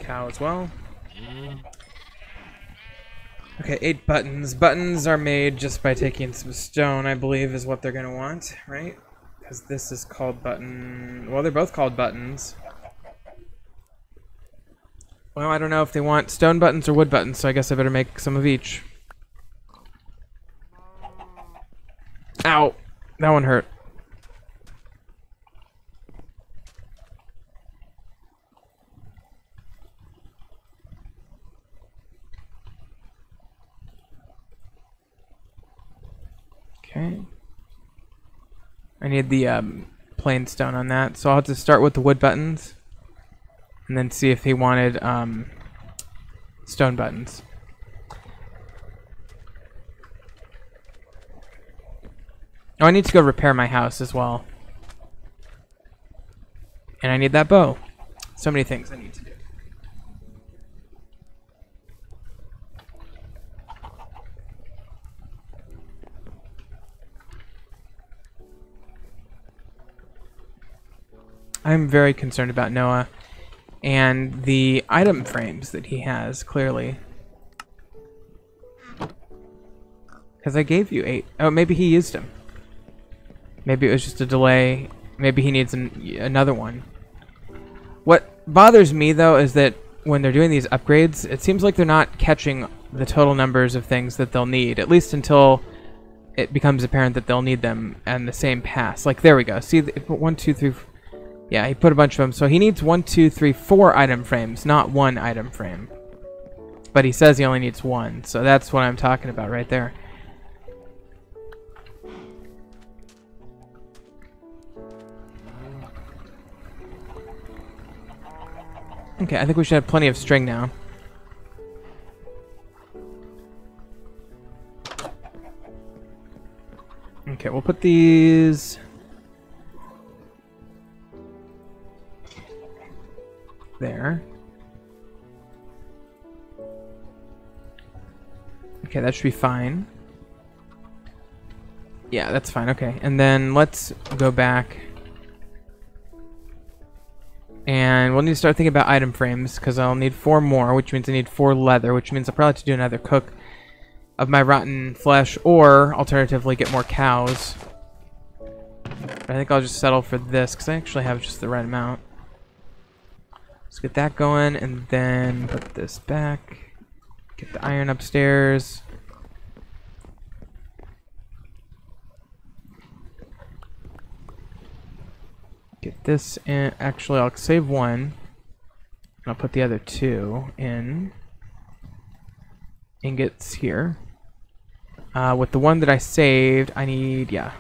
Cow as well. Okay, 8 buttons. Buttons are made just by taking some stone, I believe, is what they're going to want, right? Because this is called button... Well, they're both called buttons. Well, I don't know if they want stone buttons or wood buttons, so I guess I better make some of each. Ow! That one hurt. Okay. I need the plain stone on that, so I'll have to start with the wood buttons and then see if he wanted stone buttons. Oh, I need to go repair my house as well. And I need that bow. So many things I need to do. I'm very concerned about Noah and the item frames that he has, clearly. Because I gave you 8. Oh, maybe he used them. Maybe it was just a delay. Maybe he needs another one. What bothers me, though, is that when they're doing these upgrades, it seems like they're not catching the total numbers of things that they'll need, at least until it becomes apparent that they'll need them in the same pass. Like, there we go. See, it put 1, 2, 3... Yeah, he put a bunch of them. So he needs 1, 2, 3, 4 item frames, not 1 item frame. But he says he only needs 1, so that's what I'm talking about right there. Okay, I think we should have plenty of string now. Okay, we'll put these there. Okay, that should be fine. Yeah, that's fine. Okay, and then let's go back. And we'll need to start thinking about item frames, because I'll need 4 more, which means I need 4 leather, which means I'll probably have to do another cook of my rotten flesh, or alternatively get more cows. But I think I'll just settle for this, because I actually have just the right amount. Let's get that going, and then put this back. Get the iron upstairs. Get this in. Actually, I'll save 1. And I'll put the other 2 in. Ingots here. With the one that I saved, I need, yeah.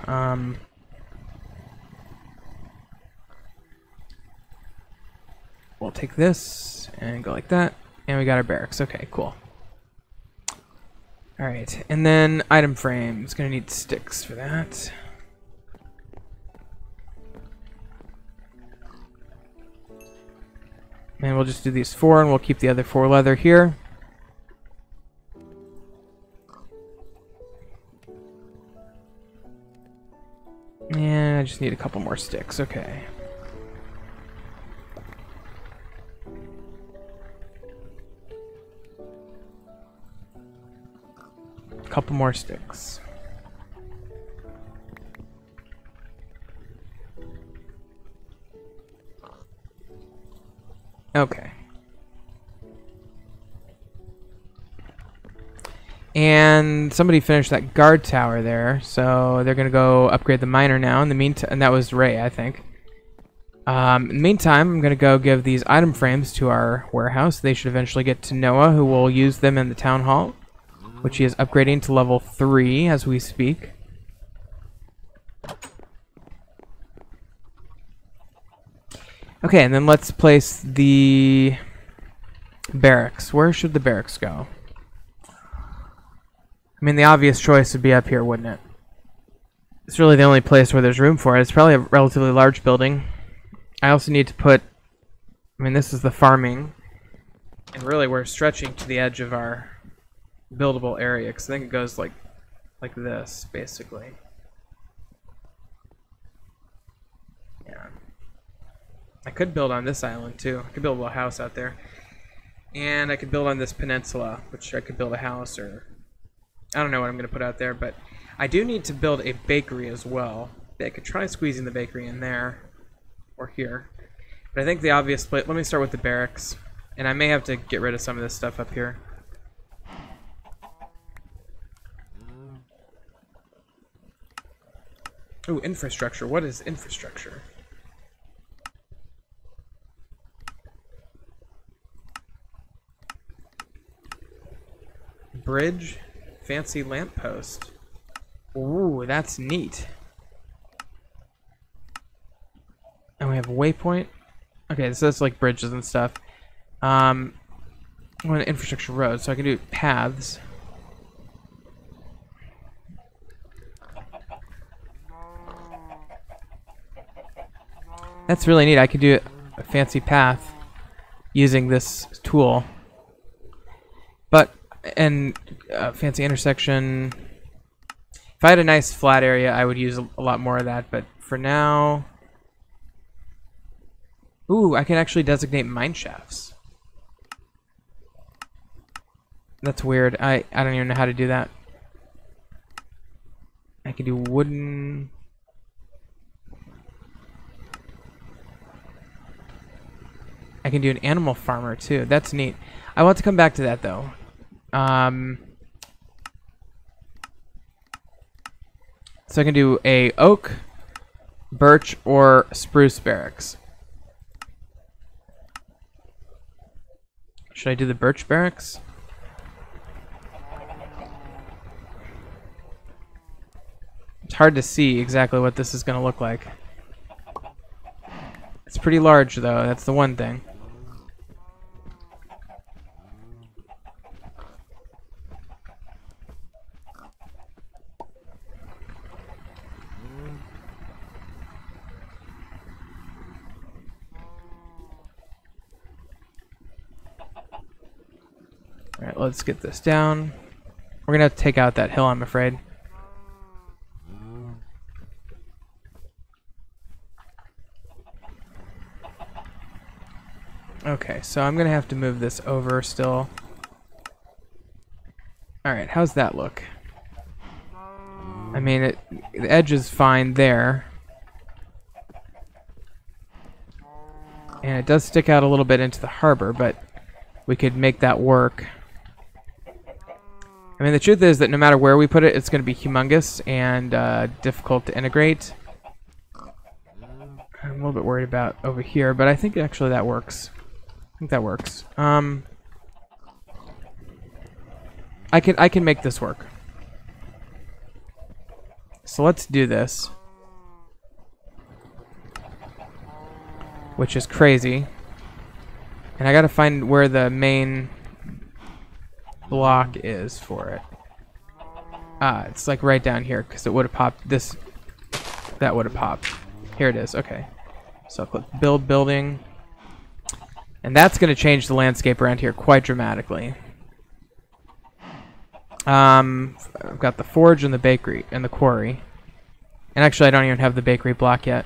We'll take this and go like that. And we got our barracks. Okay, cool. Alright, and then item frames. Gonna need sticks for that. And we'll just do these 4, and we'll keep the other 4 leather here. And I just need a couple more sticks. Okay. A couple more sticks. Okay. And somebody finished that guard tower there, so they're gonna go upgrade the miner now. In the meantime, and that was Ray, I think. In the meantime, I'm gonna go give these item frames to our warehouse. They should eventually get to Noah, who will use them in the town hall, which he is upgrading to level 3 as we speak. Okay, and then let's place the barracks. Where should the barracks go? I mean, the obvious choice would be up here, wouldn't it? It's really the only place where there's room for it. It's probably a relatively large building. I also need to put... I mean, this is the farming. And really, we're stretching to the edge of our buildable area, because I think it goes like this, basically. Yeah. I could build on this island, too. I could build a little house out there. And I could build on this peninsula, which I could build a house, or... I don't know what I'm going to put out there, but I do need to build a bakery as well. I could try squeezing the bakery in there, or here. But I think the obvious split... Let me start with the barracks. And I may have to get rid of some of this stuff up here. Ooh, infrastructure. What is infrastructure? Bridge. Fancy lamppost. Ooh, that's neat. And we have a waypoint. Okay, so that's like bridges and stuff. I want an infrastructure road, so I can do paths. That's really neat. I could do a fancy path using this tool. But, and fancy intersection. If I had a nice flat area, I would use a lot more of that. But for now... Ooh, I can actually designate mine shafts. That's weird. I don't even know how to do that. can do wooden. I can do an animal farmer too. That's neat. I want to come back to that though. So I can do a oak, birch, or spruce barracks. Should I do the birch barracks? It's hard to see exactly what this is going to look like. It's pretty large though, that's the one thing. Alright, let's get this down. We're gonna have to take out that hill, I'm afraid. Okay, so I'm gonna have to move this over still. Alright, how's that look? I mean, the edge is fine there. And it does stick out a little bit into the harbor, but we could make that work. I mean, the truth is that no matter where we put it, it's going to be humongous and difficult to integrate. I'm a little bit worried about over here, but I think actually that works. I think that works. I can make this work. So let's do this. Which is crazy. And I gotta find where the main block is for it. It's like right down here, because it would have popped this. That would have popped. Here it is. Okay. So I'll click build building. And that's going to change the landscape around here quite dramatically. I've got the forge and the bakery and the quarry. And actually I don't even have the bakery block yet.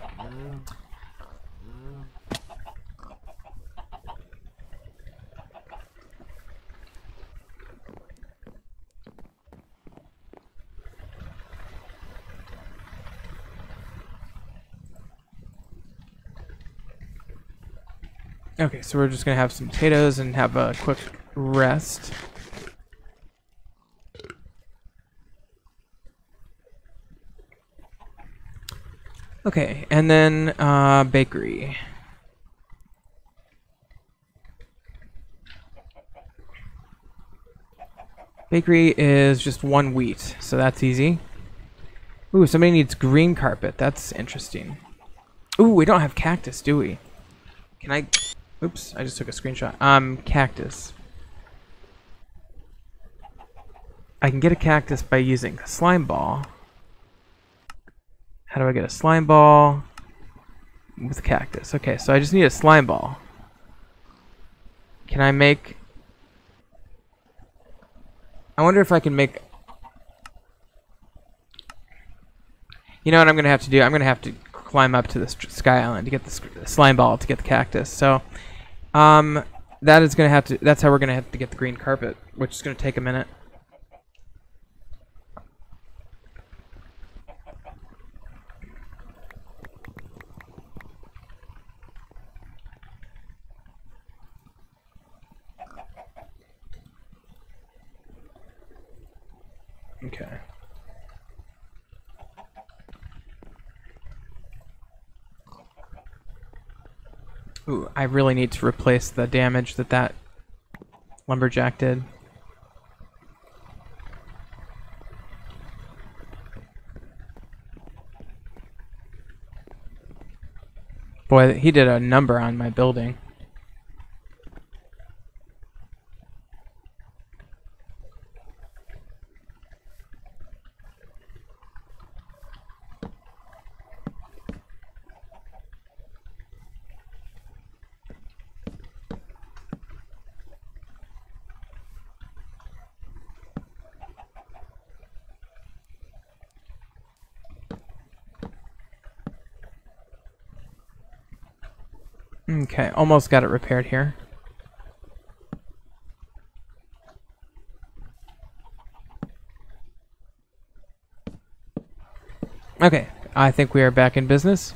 Okay, so we're just going to have some potatoes and have a quick rest. Okay, and then bakery. Bakery is just 1 wheat, so that's easy. Ooh, somebody needs green carpet. That's interesting. Ooh, we don't have cactus, do we? Can I... Oops, I just took a screenshot. Cactus. I can get a cactus by using a slime ball. How do I get a slime ball with a cactus? Okay, so I just need a slime ball. Can I make... I wonder if I can make... You know what I'm going to have to do? I'm going to have to climb up to the Sky Island to get the slime ball to get the cactus. So, that is going to have to... That's how we're going to have to get the green carpet, which is going to take a minute. Okay. Ooh, I really need to replace the damage that lumberjack did. Boy, he did a number on my building. Okay, almost got it repaired here. Okay, I think we are back in business.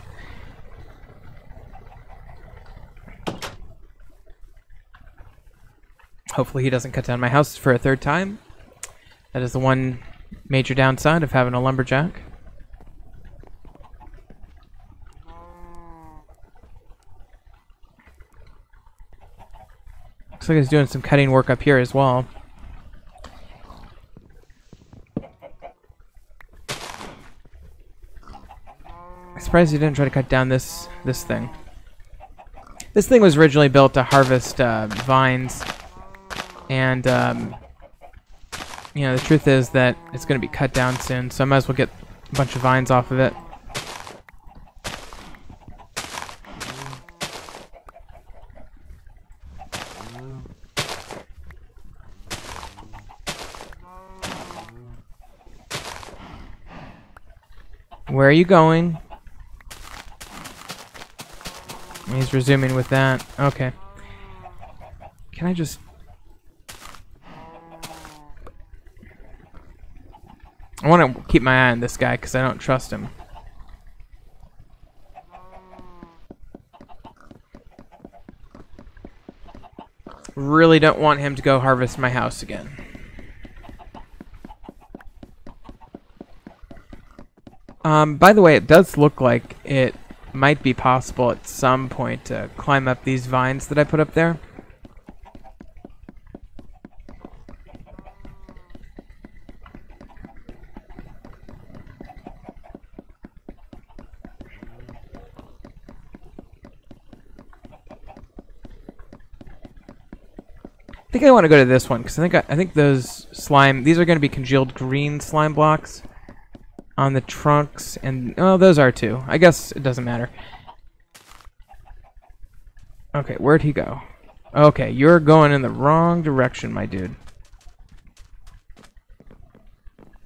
Hopefully he doesn't cut down my house for a third time. That is the one major downside of having a lumberjack. Looks like he's doing some cutting work up here as well. I'm surprised he didn't try to cut down this thing. This thing was originally built to harvest vines, and you know, the truth is that it's going to be cut down soon, so I might as well get a bunch of vines off of it. Where are you going? He's resuming with that. Okay. Can I just... I want to keep my eye on this guy because I don't trust him. Really don't want him to go harvest my house again. By the way, it does look like it might be possible at some point to climb up these vines that I put up there. I think I want to go to this one because I think those slime, these are going to be congealed green slime blocks on the trunks, and oh, those are too. I guess it doesn't matter. Okay, where'd he go? Okay, you're going in the wrong direction, my dude.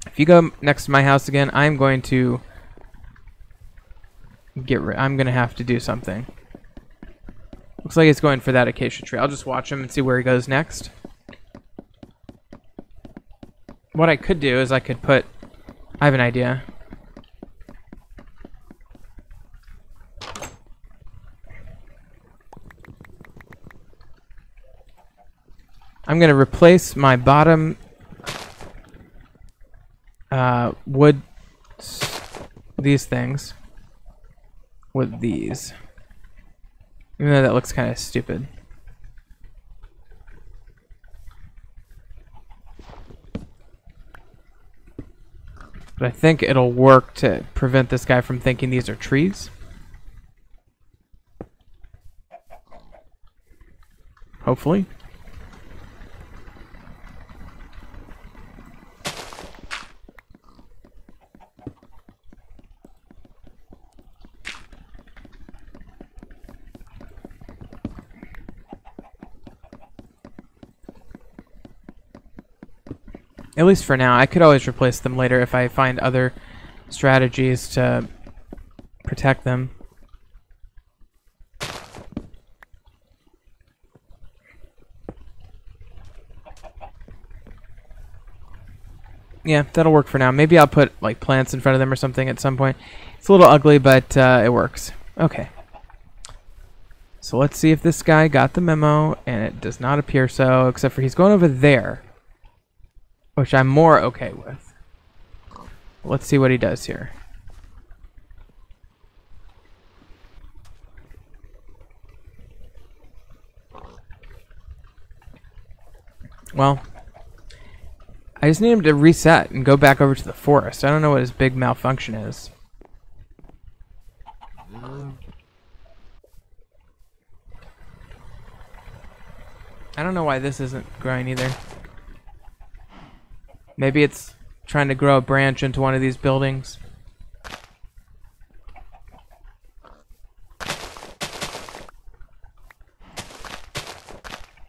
If you go next to my house again, I'm going to I'm going to have to do something. Looks like he's going for that acacia tree. I'll just watch him and see where he goes next. What I could do is I could put... I have an idea. I'm going to replace my bottom wood, these things, with these. Even though that looks kind of stupid. But I think it'll work to prevent this guy from thinking these are trees. Hopefully. At least for now. I could always replace them later if I find other strategies to protect them. Yeah, that'll work for now. Maybe I'll put like plants in front of them or something at some point. It's a little ugly, but it works. Okay. So let's see if this guy got the memo, and it does not appear so, except for he's going over there, which I'm more okay with. Let's see what he does here. Well, I just need him to reset and go back over to the forest. I don't know what his big malfunction is. I don't know why this isn't growing either. Maybe it's trying to grow a branch into one of these buildings.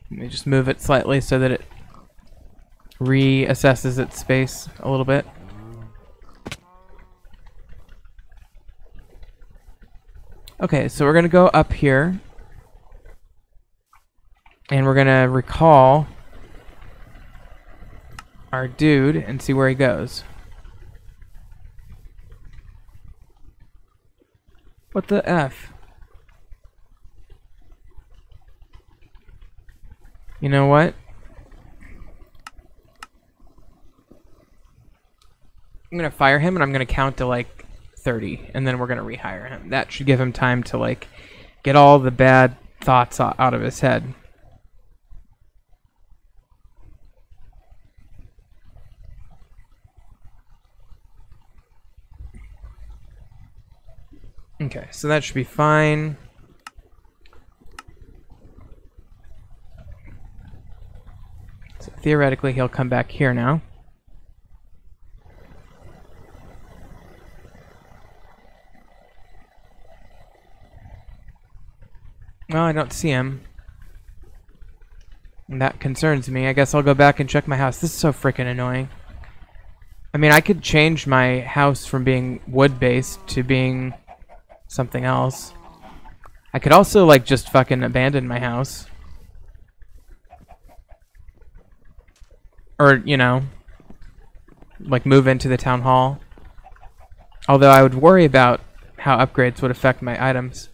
Let me just move it slightly so that it reassesses its space a little bit. Okay, so we're going to go up here. And we're going to recall our dude and see where he goes. What the F? You know what? I'm gonna fire him and I'm gonna count to like 30 and then we're gonna rehire him. That should give him time to like get all the bad thoughts out of his head. Okay, so that should be fine. So theoretically he'll come back here now. Well, I don't see him. And that concerns me. I guess I'll go back and check my house. This is so freaking annoying. I mean, I could change my house from being wood-based to being something else. I could also, like, just fucking abandon my house. Or, you know, like move into the town hall. Although I would worry about how upgrades would affect my items.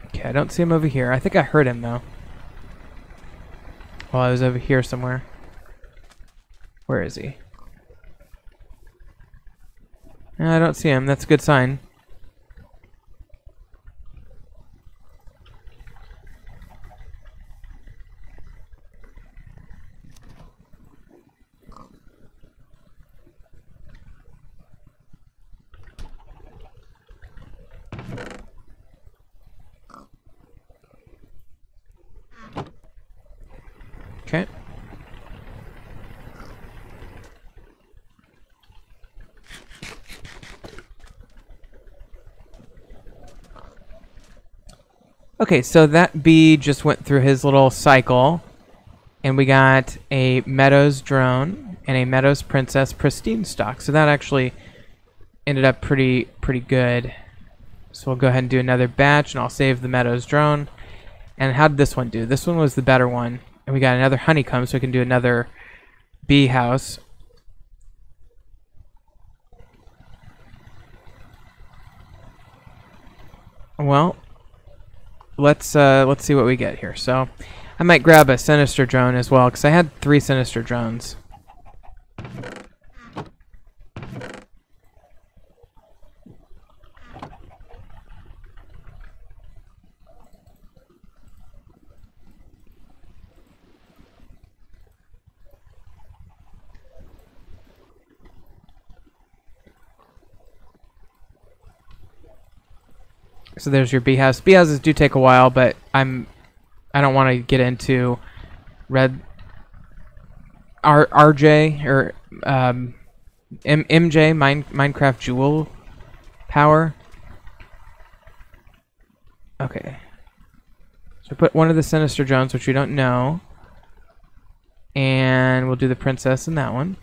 Okay, I don't see him over here. I think I heard him, though. Well, I was over here somewhere. Where is he? I don't see him. That's a good sign. Okay. Okay, so that bee just went through his little cycle, and we got a Meadows drone and a Meadows Princess pristine stock. So that actually ended up pretty good. So we'll go ahead and do another batch, and I'll save the Meadows drone. And how did this one do? This one was the better one. And we got another honeycomb, so we can do another bee house. Well, let's see what we get here. So I might grab a sinister drone as well, because I had 3 sinister drones. So there's your bee house. Bee houses do take a while, but I don't want to get into RJ or MJ Minecraft Jewel power. Okay. So put one of the sinister drones, which we don't know, and we'll do the princess in that one.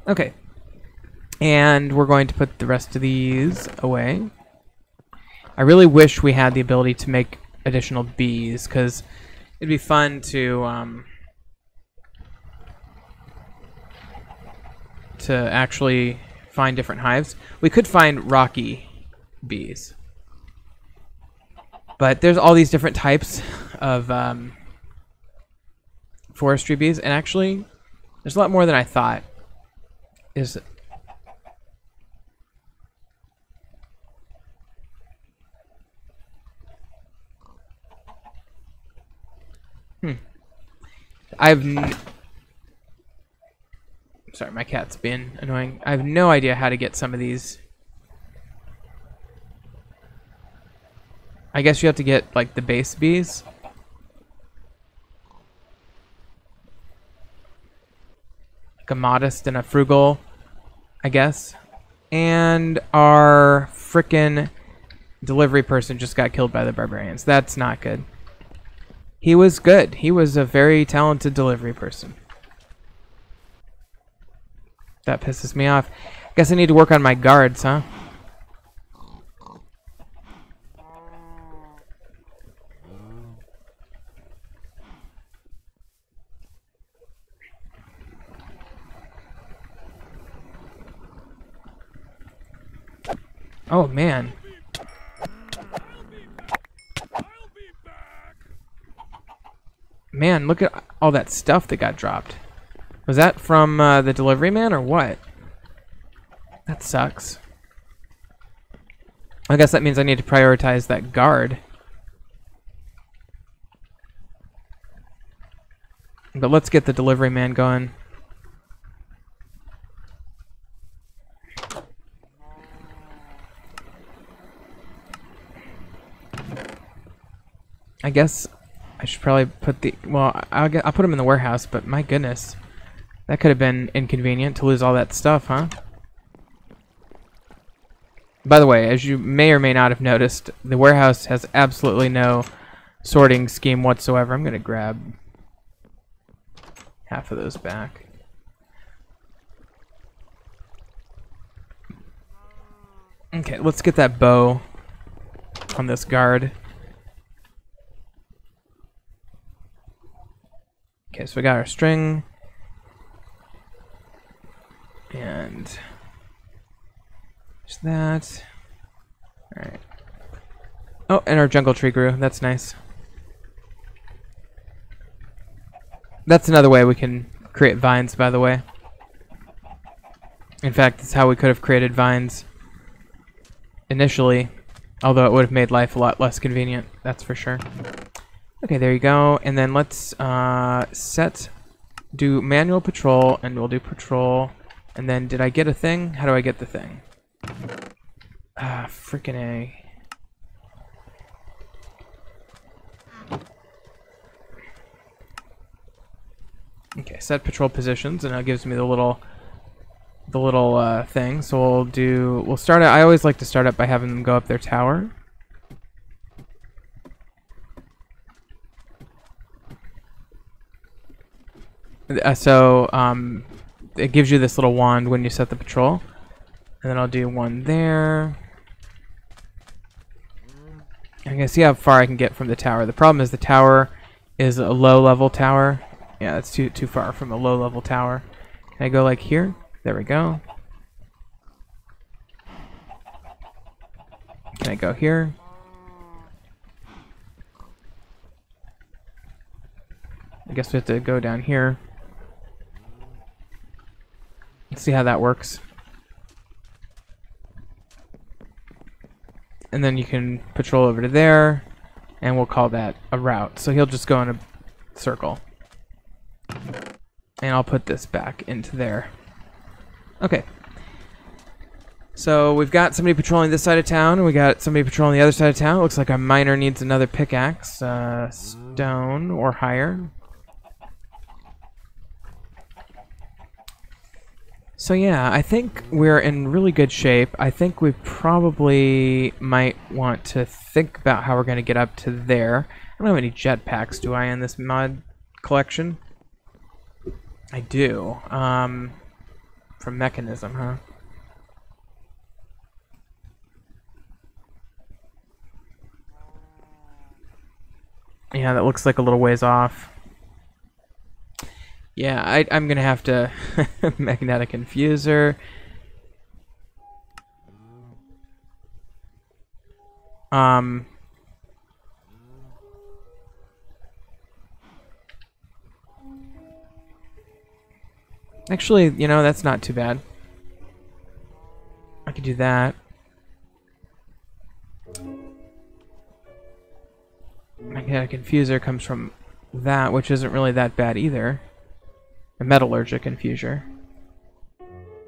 Okay, and we're going to put the rest of these away. I really wish we had the ability to make additional bees, because it'd be fun to actually find different hives. We could find rocky bees, but there's all these different types of forestry bees, and actually there's a lot more than I thought. Sorry, my cat's being annoying. I have no idea how to get some of these. I guess you have to get like the base bees. Like a modest and a frugal, I guess. And our frickin' delivery person just got killed by the barbarians. That's not good. He was good. He was a very talented delivery person. That pisses me off. Guess I need to work on my guards, huh? Oh, man. Man, look at all that stuff that got dropped. Was that from the delivery man or what? That sucks. I guess that means I need to prioritize that guard. But let's get the delivery man going. I guess I should probably put the... Well, I'll put him in the warehouse, but my goodness. That could have been inconvenient to lose all that stuff, huh? By the way, as you may or may not have noticed, the warehouse has absolutely no sorting scheme whatsoever. I'm going to grab half of those back. Okay, let's get that bow on this guard. Okay, so we got our string. And there's that. Alright. Oh, and our jungle tree grew. That's nice. That's another way we can create vines, by the way. In fact, that's how we could have created vines initially, although it would have made life a lot less convenient, that's for sure. Okay, there you go. And then let's do manual patrol, and we'll do patrol. And then, did I get a thing? How do I get the thing? Ah, freaking A. Okay, set patrol positions, and it gives me the little thing. So we'll start it. I always like to start up by having them go up their tower. It gives you this little wand when you set the patrol. And then I'll do one there. I'm gonna see how far I can get from the tower. The problem is the tower is a low-level tower. Yeah, that's too far from a low-level tower. Can I go like here? There we go. Can I go here? I guess we have to go down here. Let's see how that works. And then you can patrol over to there, and we'll call that a route. So he'll just go in a circle. And I'll put this back into there. Okay. So we've got somebody patrolling this side of town, and we got somebody patrolling the other side of town. It looks like our miner needs another pickaxe, stone or higher. So yeah, I think we're in really good shape. I think we probably might want to think about how we're going to get up to there. I don't have any jetpacks, do I, in this mod collection? I do. From Mechanism, huh? Yeah, that looks like a little ways off. Yeah, I'm gonna have to magnetic infuser. Actually, you know, that's not too bad. I could do that. Magnetic infuser comes from that, which isn't really that bad either. A metallurgic infuser.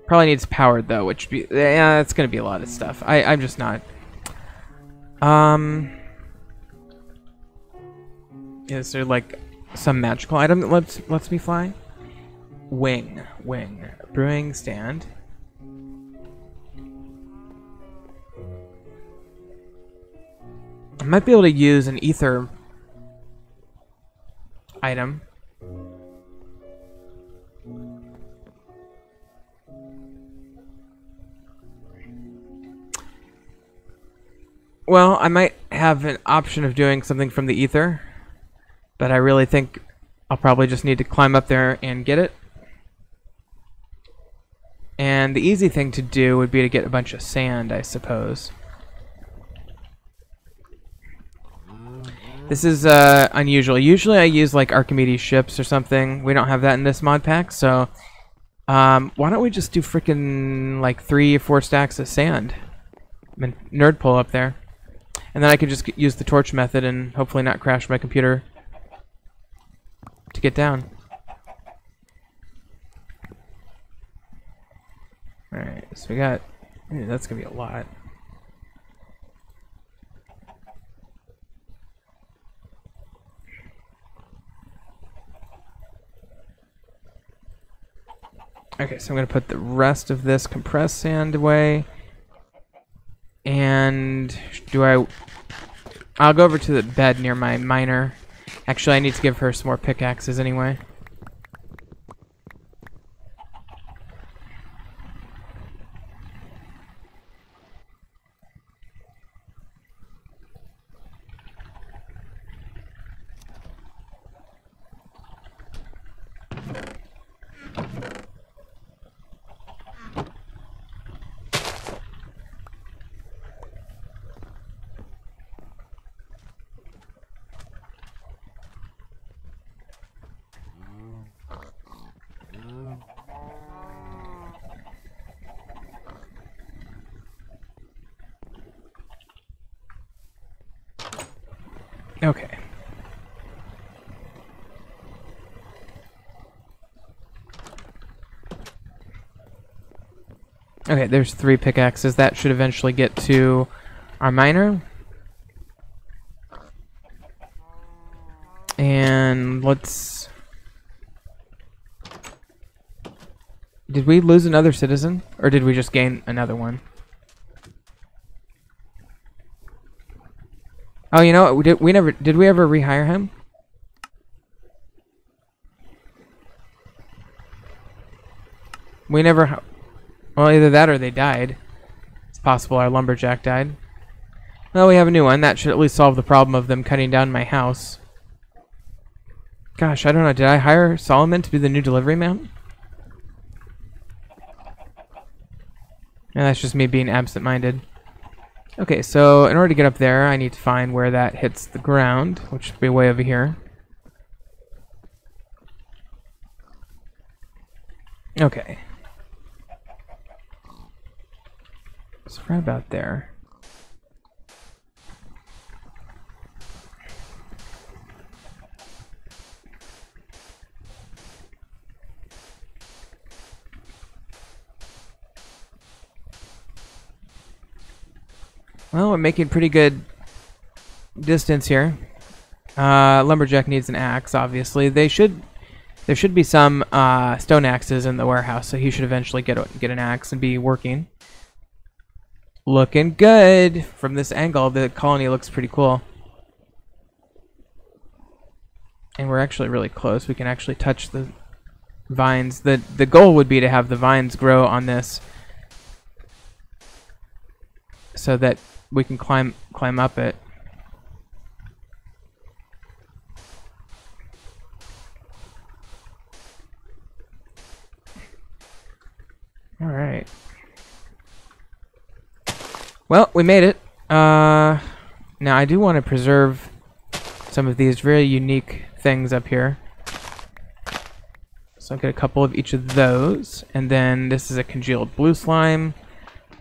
Probably needs powered though, which be yeah, that's gonna be a lot of stuff. I'm just not. Is there like some magical item that lets me fly? Wing, brewing stand. I might be able to use an ether item. Well, I might have an option of doing something from the ether, but I really think I'll probably just need to climb up there and get it. And the easy thing to do would be to get a bunch of sand, I suppose. This is unusual. Usually I use like Archimedes ships or something. We don't have that in this mod pack, so why don't we just do freaking like 3 or 4 stacks of sand? Nerd pull up there. And then I could just use the torch method and hopefully not crash my computer to get down. Alright, so we got... that's gonna be a lot. Okay, so I'm gonna put the rest of this compressed sand away. And I'll go over to the bed near my miner. Actually, I need to give her some more pickaxes anyway. Okay. Okay, there's 3 pickaxes. That should eventually get to our miner. And let's... Did we lose another citizen? Or did we just gain another one? Oh, you know what? Did we ever rehire him? We never... Well, either that or they died. It's possible our lumberjack died. Well, we have a new one. That should at least solve the problem of them cutting down my house. Gosh, I don't know. Did I hire Solomon to be the new delivery man? And that's just me being absent-minded. Okay, so in order to get up there, I need to find where that hits the ground, which should be way over here. Okay. So right about there. Well, we're making pretty good distance here. Lumberjack needs an axe, obviously. There should be some stone axes in the warehouse, so he should eventually get an axe and be working. Looking good! From this angle, the colony looks pretty cool. And we're actually really close. We can actually touch the vines. The goal would be to have the vines grow on this so that we can climb up it. All right. Well, we made it. Now I do want to preserve some of these very unique things up here. So I'll get a couple of each of those, and then this is a congealed blue slime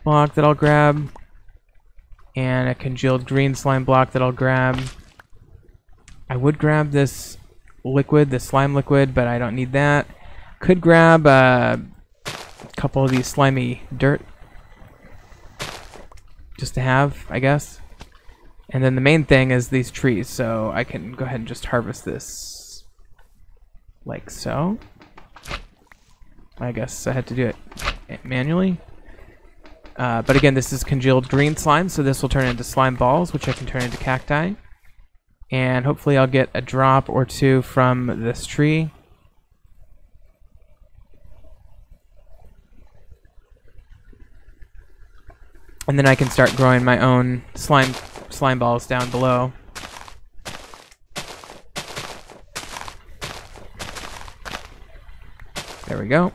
block that I'll grab. And a congealed green slime block that I'll grab. I would grab this liquid, this slime liquid, but I don't need that. Could grab a couple of these slimy dirt. Just to have, I guess. And then the main thing is these trees, so I can go ahead and just harvest this like so. I guess I had to do it manually. But again, this is congealed green slime, so this will turn into slime balls, which I can turn into cacti. And hopefully I'll get a drop or 2 from this tree. And then I can start growing my own slime balls down below. There we go.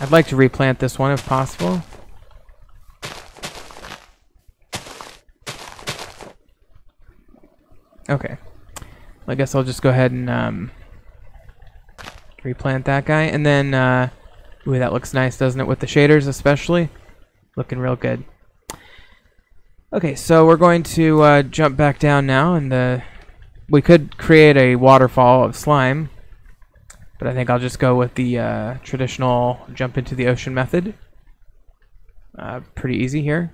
I'd like to replant this one if possible. Okay. I guess I'll just go ahead and replant that guy. And then, ooh, that looks nice, doesn't it? With the shaders especially. Looking real good. Okay, so we're going to jump back down now. And we could create a waterfall of slime. But I think I'll just go with the traditional jump into the ocean method. Pretty easy here.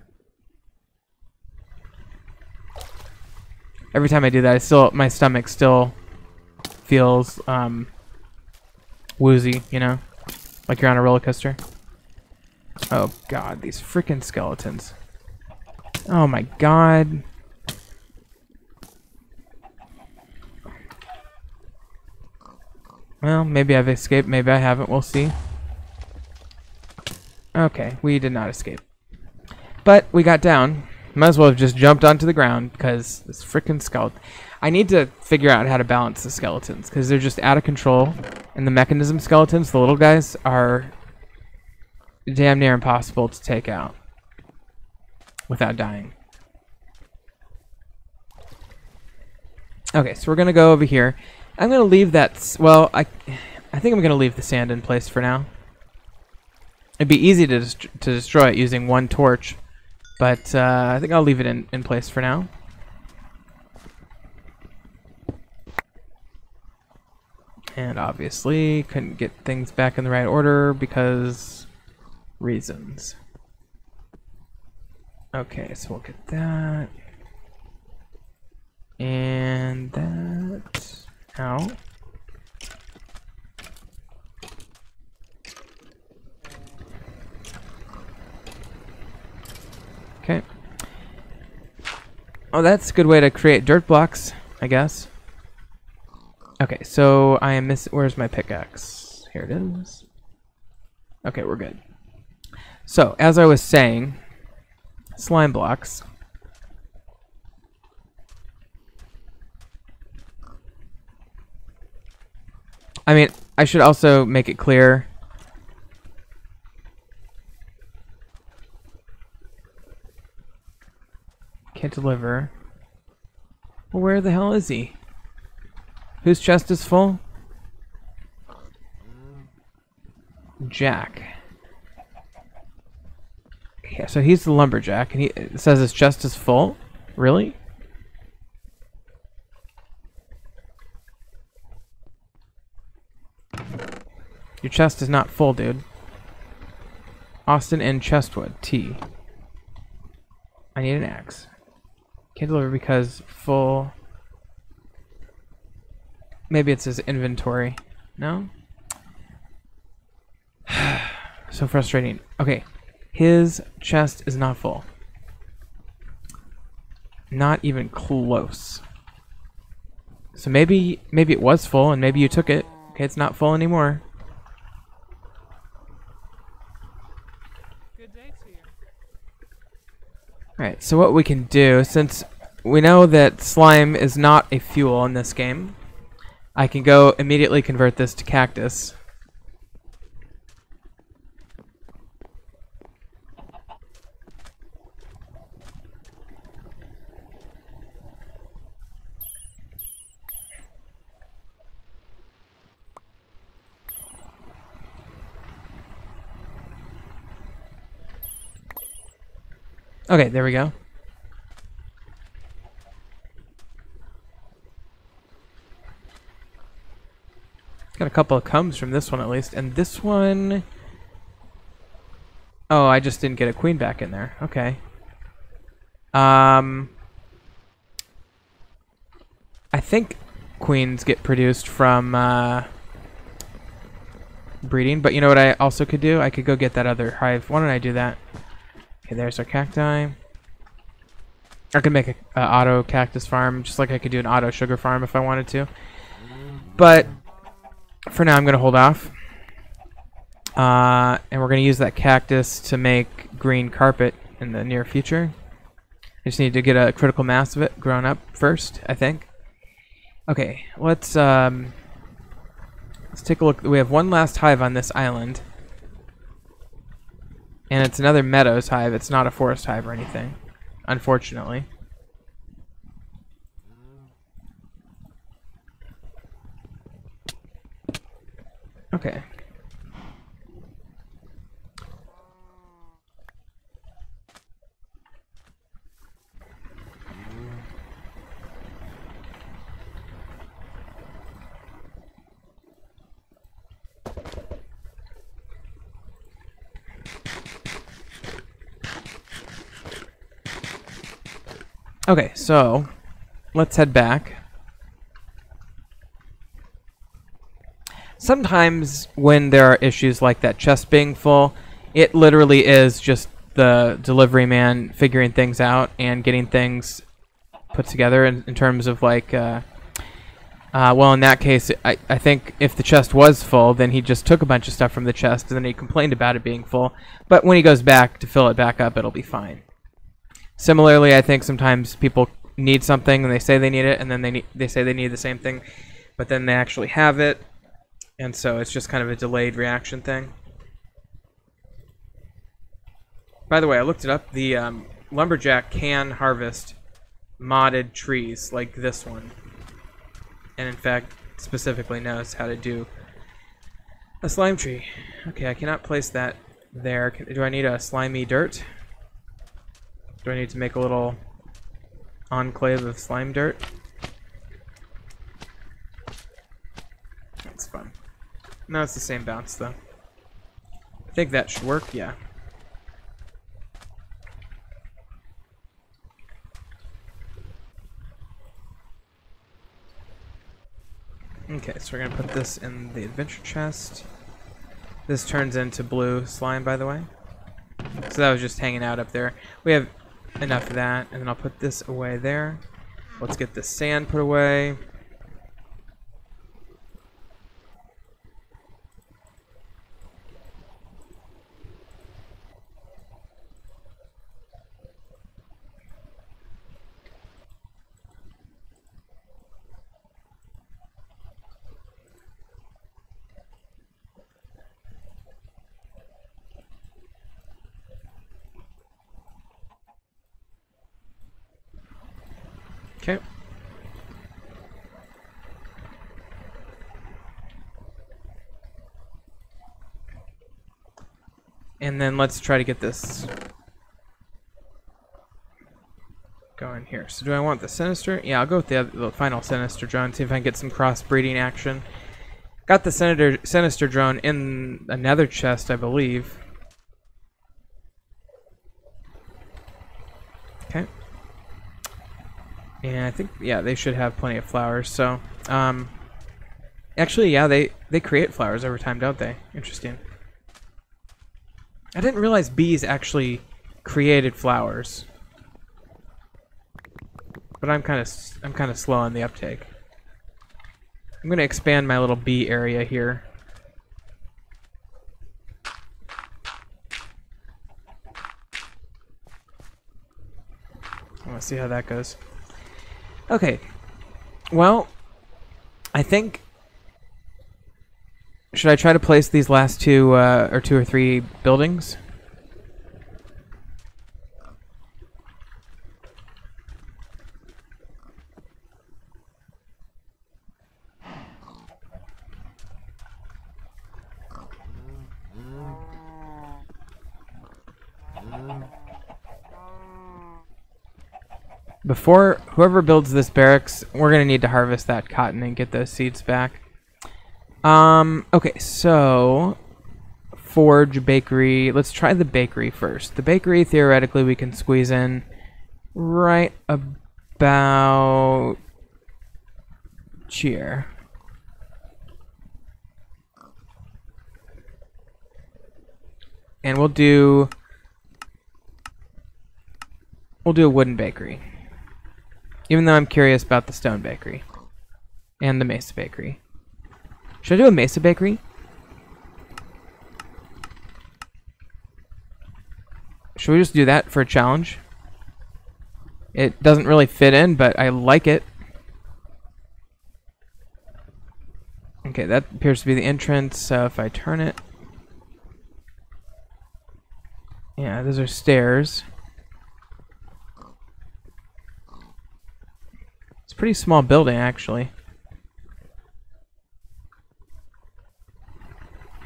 Every time I do that, my stomach still feels woozy, you know, like you're on a roller coaster. Oh god, these freaking skeletons! Oh my god! Well, maybe I've escaped, maybe I haven't. We'll see. Okay, we did not escape, but we got down. Might as well have just jumped onto the ground because this freaking skeleton. I need to figure out how to balance the skeletons because they're just out of control. And the mechanism skeletons, the little guys, are damn near impossible to take out without dying. Okay, so we're going to go over here. I'm going to leave that... Well, I think I'm going to leave the sand in place for now. It'd be easy to destroy it using one torch. But I think I'll leave it in place for now. And obviously couldn't get things back in the right order because reasons. Okay, so we'll get that. And that out. Okay. Oh, that's a good way to create dirt blocks, I guess. Okay, so I am missing... Where's my pickaxe? Here it is. Okay, we're good. So, as I was saying, slime blocks. I mean, I should also make it clear... Can't deliver. Well, where the hell is he? Whose chest is full? Jack. Yeah, so he's the lumberjack, and it says his chest is full? Really? Your chest is not full, dude. Austin and Chestwood. T. I need an axe. Can't deliver because full. Maybe it's his inventory. No? So frustrating. Okay. His chest is not full. Not even close. So maybe it was full and maybe you took it. Okay, it's not full anymore. Alright, so what we can do, since we know that slime is not a fuel in this game, I can go immediately convert this to cactus. Okay, there we go. Got a couple of combs from this one at least, and this one... Oh, I just didn't get a queen back in there. Okay. I think queens get produced from breeding, but you know what I also could do? I could go get that other hive. Why don't I do that? Okay, there's our cacti. I could make an auto cactus farm, just like I could do an auto sugar farm if I wanted to. But for now, I'm going to hold off. And we're going to use that cactus to make green carpet in the near future. I just need to get a critical mass of it grown up first, I think. Okay, let's take a look. We have one last hive on this island. And it's another meadows hive. It's not a forest hive or anything, unfortunately. Okay. Okay, so let's head back. Sometimes when there are issues like that chest being full, it literally is just the delivery man figuring things out and getting things put together in terms of like, well, in that case, I think if the chest was full, then he just took a bunch of stuff from the chest and then he complained about it being full. But when he goes back to fill it back up, it'll be fine. Similarly, I think sometimes people need something and they say they need it, and then they say they need the same thing, but then they actually have it, and so it's just kind of a delayed reaction thing. By the way, I looked it up. The lumberjack can harvest modded trees like this one, and in fact specifically knows how to do a slime tree. Okay, I cannot place that there. Do I need a slimy dirt? Do I need to make a little enclave of slime dirt? That's fun. No, it's the same bounce though. I think that should work, yeah. Okay, so we're gonna put this in the adventure chest. This turns into blue slime, by the way. So that was just hanging out up there. We have enough of that, and then I'll put this away there. Let's get the sand put away. Okay. And then let's try to get this going here. So do I want the Sinister? Yeah, I'll go with the final Sinister drone, see if I can get some crossbreeding action. Got the Sinister drone in another chest, I believe. Okay. And I think, yeah, they should have plenty of flowers. So, actually, yeah, they create flowers over time, don't they? Interesting. I didn't realize bees actually created flowers. But I'm kind of slow on the uptake. I'm going to expand my little bee area here. I want to see how that goes. Okay. Well, I think... Should I try to place these last two or three buildings? Before whoever builds this barracks, we're gonna need to harvest that cotton and get those seeds back. Okay, so forge, bakery. Let's try the bakery first. The bakery, theoretically, we can squeeze in right about here. And we'll do a wooden bakery. Even though I'm curious about the stone bakery and the mesa bakery. Should I do a mesa bakery? Should we just do that for a challenge? It doesn't really fit in, but I like it. Okay, that appears to be the entrance, so if I turn it... Yeah, those are stairs. It's a pretty small building, actually.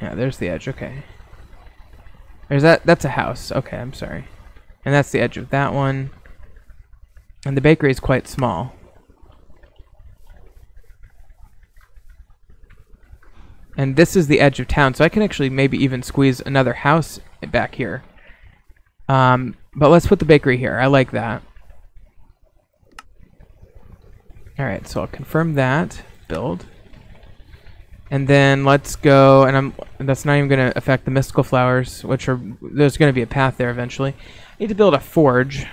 Yeah, there's the edge. Okay. There's that. That's a house. Okay, I'm sorry. And that's the edge of that one. And the bakery is quite small. And this is the edge of town, so I can actually maybe even squeeze another house back here. But let's put the bakery here. I like that. Alright, so I'll confirm that. Build. And then let's go, and that's not even going to affect the mystical flowers, which are, there's going to be a path there eventually. I need to build a forge.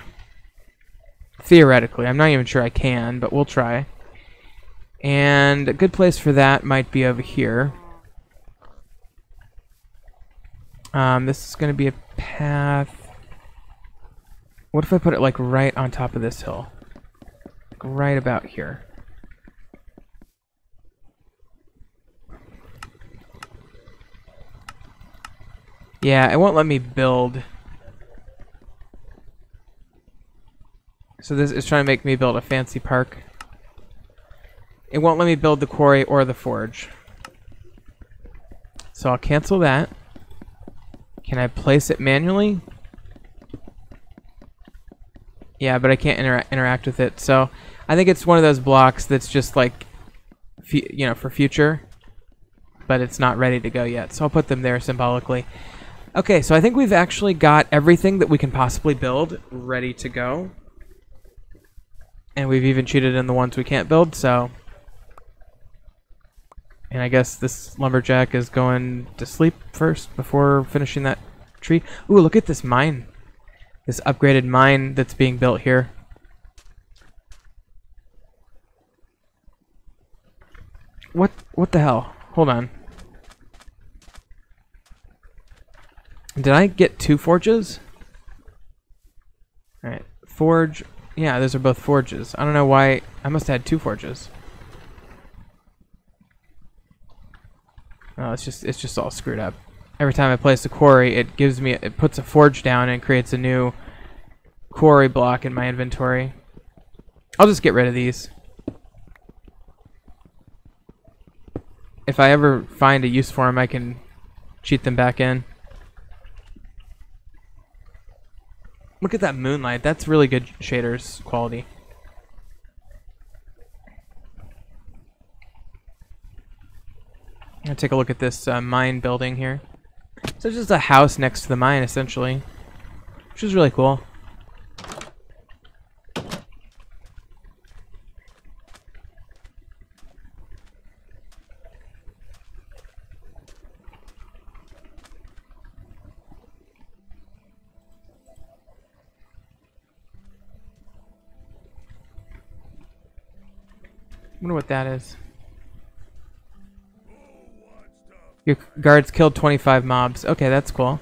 Theoretically. I'm not even sure I can, but we'll try. And a good place for that might be over here. This is going to be a path. What if I put it like right on top of this hill? Like right about here. Yeah, it won't let me build. So this is trying to make me build a fancy park. It won't let me build the quarry or the forge. So I'll cancel that. Can I place it manually? Yeah, but I can't interact with it. So I think it's one of those blocks that's just like, you know, for future. But it's not ready to go yet. So I'll put them there symbolically. Okay, so I think we've actually got everything that we can possibly build ready to go. And we've even cheated in the ones we can't build, so... And I guess this lumberjack is going to sleep first before finishing that tree. Ooh, look at this mine. This upgraded mine that's being built here. What the hell? Hold on. Did I get 2 forges? Alright, forge. Yeah, those are both forges. I don't know why. I must have had 2 forges. Oh, it's just all screwed up. Every time I place a quarry, it puts a forge down and creates a new quarry block in my inventory. I'll just get rid of these. If I ever find a use for them, I can cheat them back in. Look at that moonlight. That's really good shaders quality. I'm gonna take a look at this mine building here. So it's just a house next to the mine, essentially, which is really cool. I wonder what that is. Your guards killed 25 mobs. Okay, that's cool.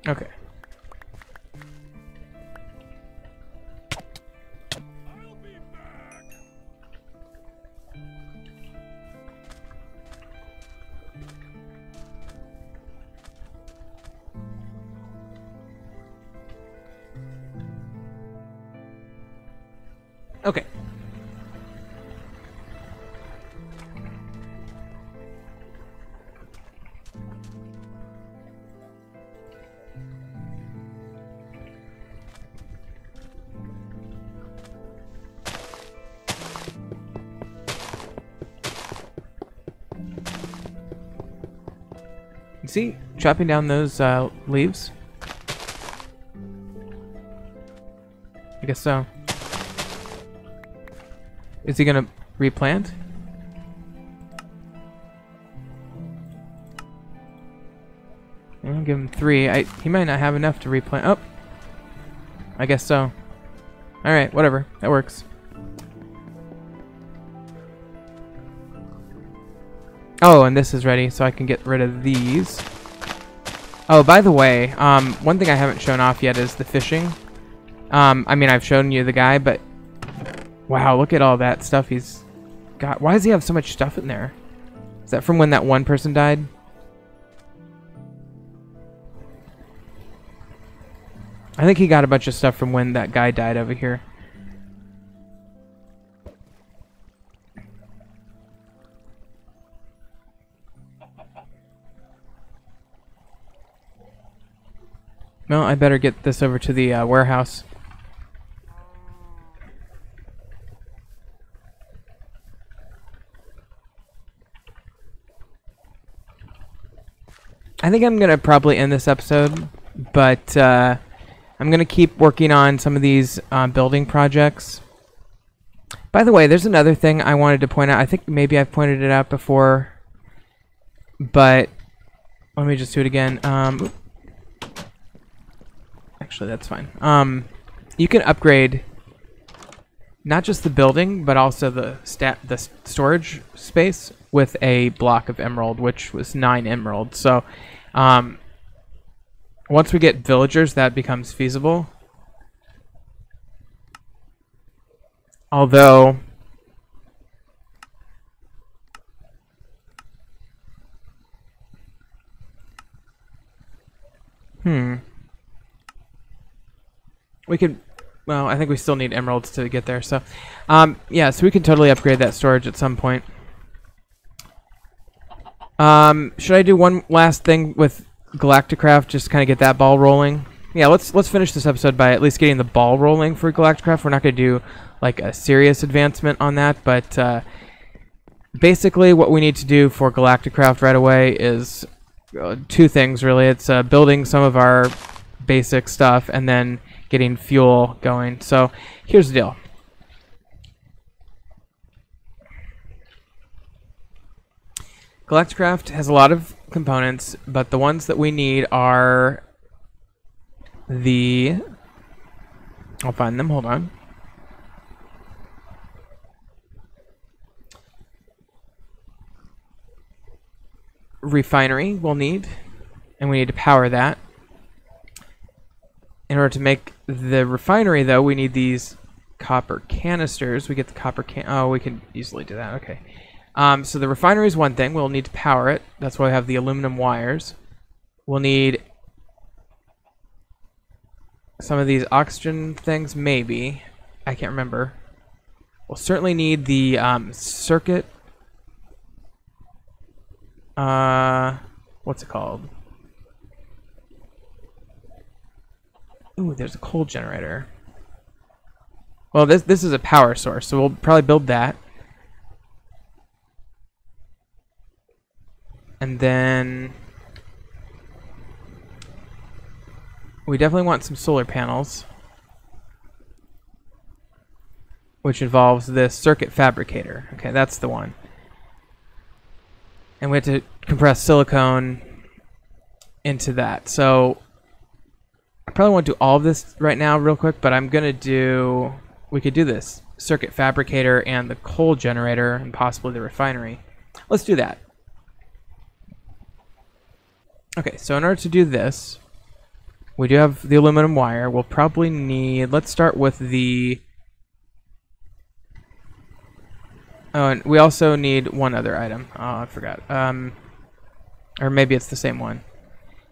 Okay. Okay. You see, chopping down those leaves? I guess so. Is he gonna replant? I'll give him 3. He might not have enough to replant. Oh, I guess so. All right, whatever. That works. Oh, and this is ready, so I can get rid of these. Oh, by the way, one thing I haven't shown off yet is the fishing. I mean, I've shown you the guy, but wow, look at all that stuff he's got. Why does he have so much stuff in there? Is that from when that one person died? I think he got a bunch of stuff from when that guy died over here. Well, I better get this over to the warehouse. I think I'm going to probably end this episode, but I'm going to keep working on some of these building projects. By the way, there's another thing I wanted to point out. I think maybe I've pointed it out before, but let me just do it again. Actually, that's fine. You can upgrade not just the building, but also the storage space with a block of emerald, which was 9 emerald. So once we get villagers, that becomes feasible. Although we could, well, I think we still need emeralds to get there. So, yeah, so we can totally upgrade that storage at some point. Should I do one last thing with Galacticraft, just kind of get that ball rolling? Yeah, let's finish this episode by at least getting the ball rolling for Galacticraft. We're not going to do like a serious advancement on that, but basically what we need to do for Galacticraft right away is 2 things really. It's building some of our basic stuff and then getting fuel going. So here's the deal. Galacticraft has a lot of components, but the ones that we need are the... I'll find them, hold on. Refinery we'll need, and we need to power that. In order to make the refinery, though, we need these copper canisters. We get the copper oh, we can easily do that, okay. So the refinery is one thing. We'll need to power it. That's why we have the aluminum wires. We'll need some of these oxygen things, maybe. I can't remember. We'll certainly need the circuit. What's it called? Ooh, there's a coal generator. Well, this is a power source, so we'll probably build that. And then we definitely want some solar panels, which involves this circuit fabricator. Okay, that's the one. And we have to compress silicone into that. So I probably won't do all of this right now real quick, but I'm gonna do, we could do this circuit fabricator and the coal generator and possibly the refinery. Let's do that. Okay, so in order to do this, we do have the aluminum wire. We'll probably need, let's start with the, oh, and we also need one other item. Oh, I forgot. Or maybe it's the same one.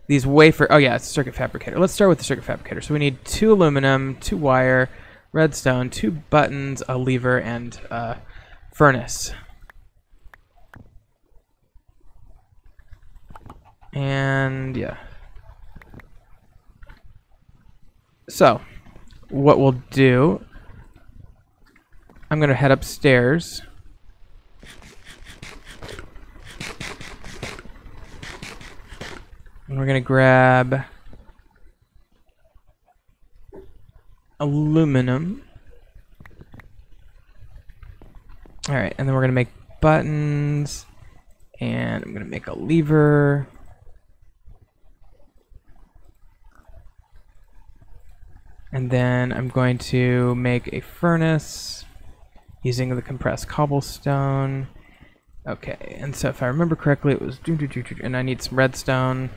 These wafer, oh yeah, it's a circuit fabricator. Let's start with the circuit fabricator. So we need 2 aluminum, 2 wire, redstone, 2 buttons, a lever, and a furnace. And yeah. So, what we'll do, I'm gonna head upstairs. And we're gonna grab aluminum. Alright, and then we're gonna make buttons, and I'm gonna make a lever. And then I'm going to make a furnace using the compressed cobblestone. Okay, and so if I remember correctly, it was and I need some redstone.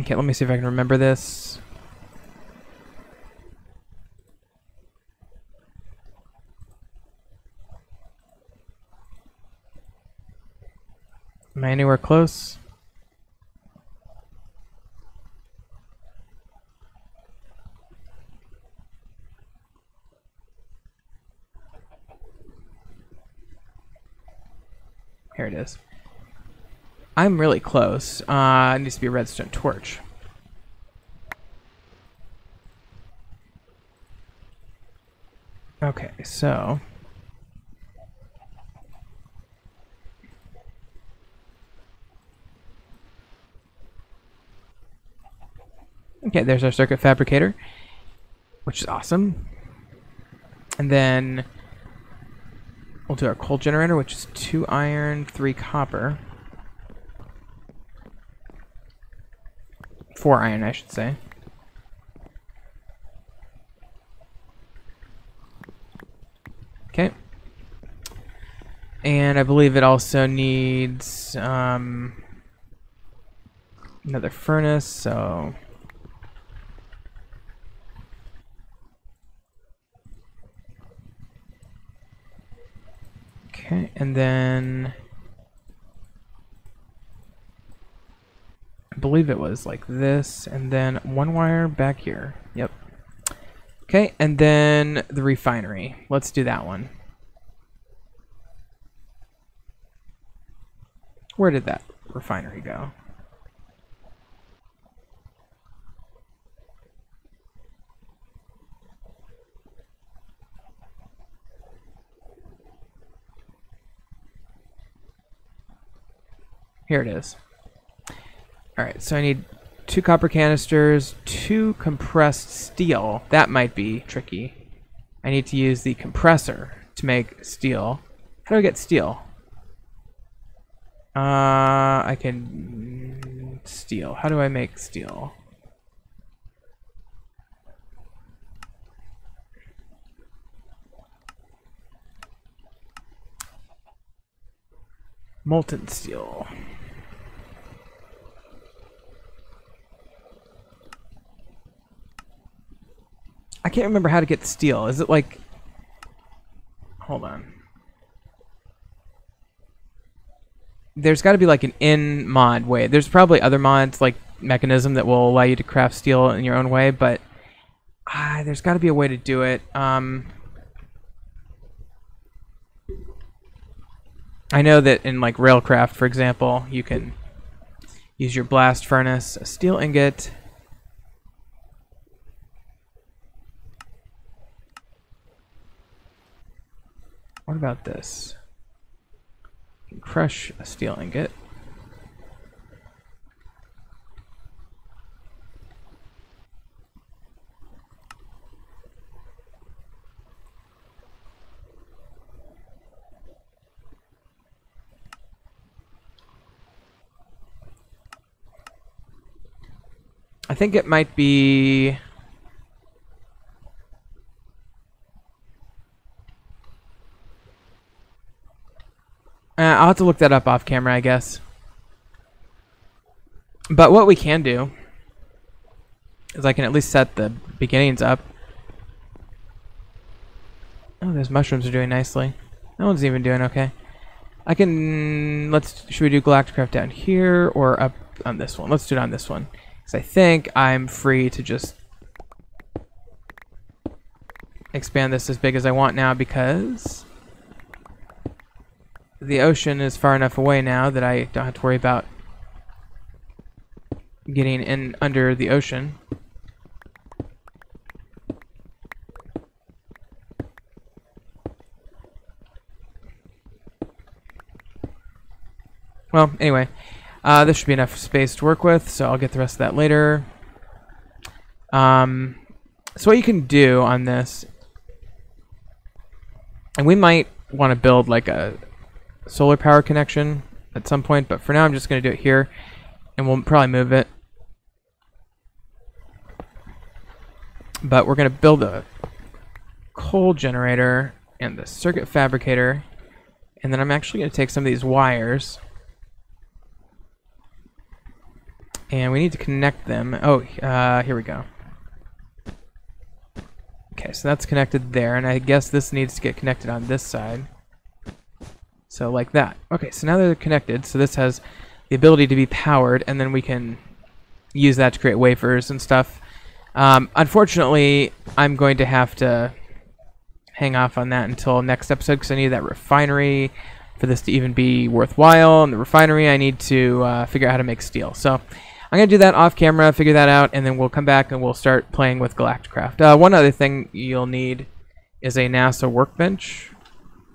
Okay, let me see if I can remember this. Am I anywhere close? Here it is. I'm really close. It needs to be a redstone torch. Okay, so... Okay, there's our circuit fabricator, which is awesome. And then we'll do our coal generator, which is 2 iron, 3 copper. 4 iron, I should say. Okay. And I believe it also needs another furnace, so... Okay, and then... I believe it was like this, and then 1 wire back here. Yep. Okay, and then the refinery. Let's do that one. Where did that refinery go? Here it is. Alright, so I need 2 copper canisters, 2 compressed steel. That might be tricky. I need to use the compressor to make steel. How do I get steel? I can... Steel. How do I make steel? Molten steel. I can't remember how to get steel. Is it like... Hold on. There's got to be like an in-mod way. There's probably other mods like Mechanism that will allow you to craft steel in your own way, but there's got to be a way to do it. I know that in like Railcraft, for example, you can use your blast furnace, a steel ingot, what about this? You can crush a steel ingot. I think it might be... I'll have to look that up off camera, I guess. But what we can do is I can at least set the beginnings up. Oh, those mushrooms are doing nicely. That one's even doing okay. I can... should we do Galacticraft down here or up on this one? Let's do it on this one. Because I think I'm free to just expand this as big as I want now because the ocean is far enough away now that I don't have to worry about getting in under the ocean. Well, anyway, this should be enough space to work with, so I'll get the rest of that later. So what you can do on this, and we might want to build like a solar power connection at some point, but for now I'm just going to do it here, and we'll probably move it. But we're going to build a coal generator and the circuit fabricator, and then I'm actually going to take some of these wires And we need to connect them. Oh, here we go. Okay, so that's connected there, and I guess this needs to get connected on this side. So like that. Okay, so now they're connected, so this has the ability to be powered, and then we can use that to create wafers and stuff. Unfortunately, I'm going to have to hang off on that until next episode because I need that refinery for this to even be worthwhile. And the refinery, I need to figure out how to make steel. So I'm going to do that off camera, figure that out, and then we'll come back and we'll start playing with Galacticraft. One other thing you'll need is a NASA workbench,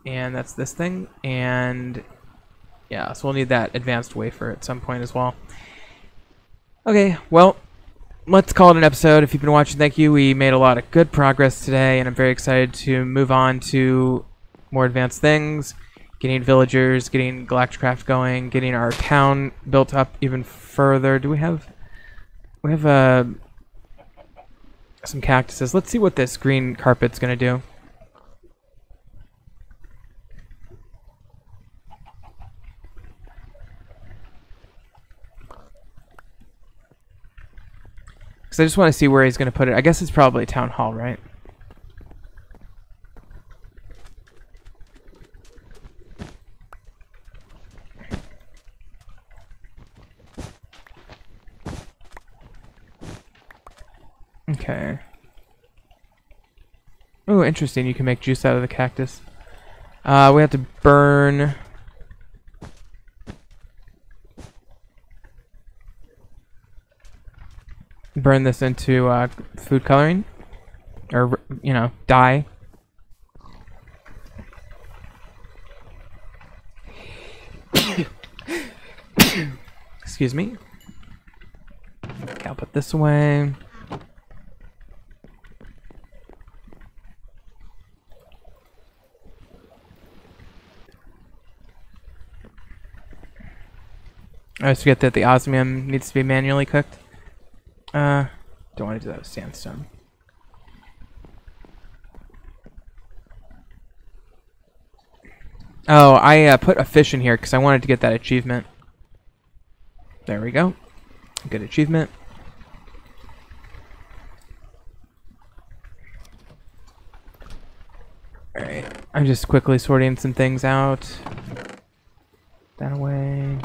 and that's this thing. And yeah, so we'll need that advanced wafer at some point as well. Okay, well, let's call it an episode. If you've been watching, thank you. We made a lot of good progress today, and I'm very excited to move on to more advanced things. Getting villagers, getting Galacticraft going, getting our town built up even further. Do we have... We have some cactuses. Let's see what this green carpet's going to do. Because I just want to see where he's going to put it. I guess it's probably Town Hall, right? Okay. Oh, interesting. You can make juice out of the cactus. We have to burn... Burn this into food coloring. Or, you know, dye. Excuse me. Okay, I'll put this away. I always forget that the osmium needs to be manually cooked. Don't want to do that with sandstone. Oh, I put a fish in here because I wanted to get that achievement. There we go. Good achievement. Alright, I'm just quickly sorting some things out. That away.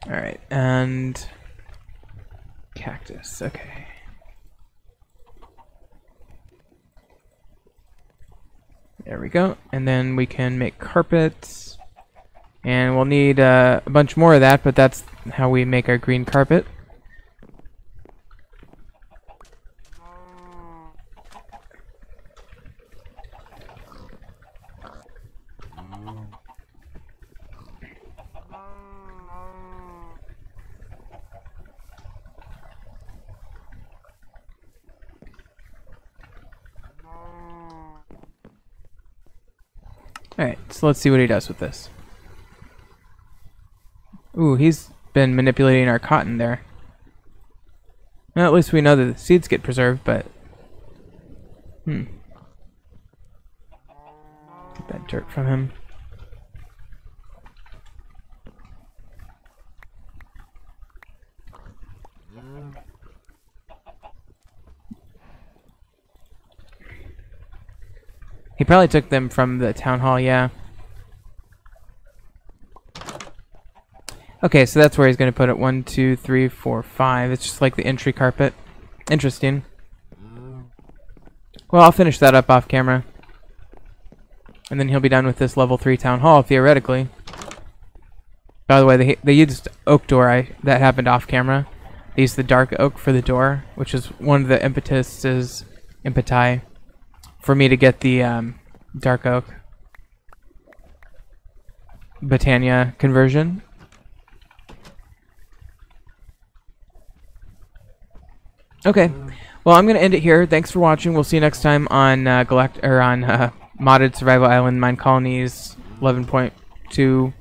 Alright, and cactus, okay. There we go. And then we can make carpets. And we'll need a bunch more of that, but that's how we make our green carpet. Alright, so let's see what he does with this. Ooh, he's been manipulating our cotton there. Well, at least we know that the seeds get preserved, but... Get that dirt from him. He probably took them from the town hall, yeah. Okay, so that's where he's going to put it. 1, 2, 3, 4, 5. It's just like the entry carpet. Interesting. Well, I'll finish that up off camera. And then he'll be done with this level 3 town hall, theoretically. By the way, they used oak door. That happened off camera. They used the dark oak for the door, which is one of the impeti for me to get the dark oak Botania conversion. Okay, well, I'm gonna end it here. Thanks for watching. We'll see you next time on Modded Survival Island Mine Colonies 11.2.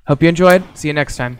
Hope you enjoyed. See you next time.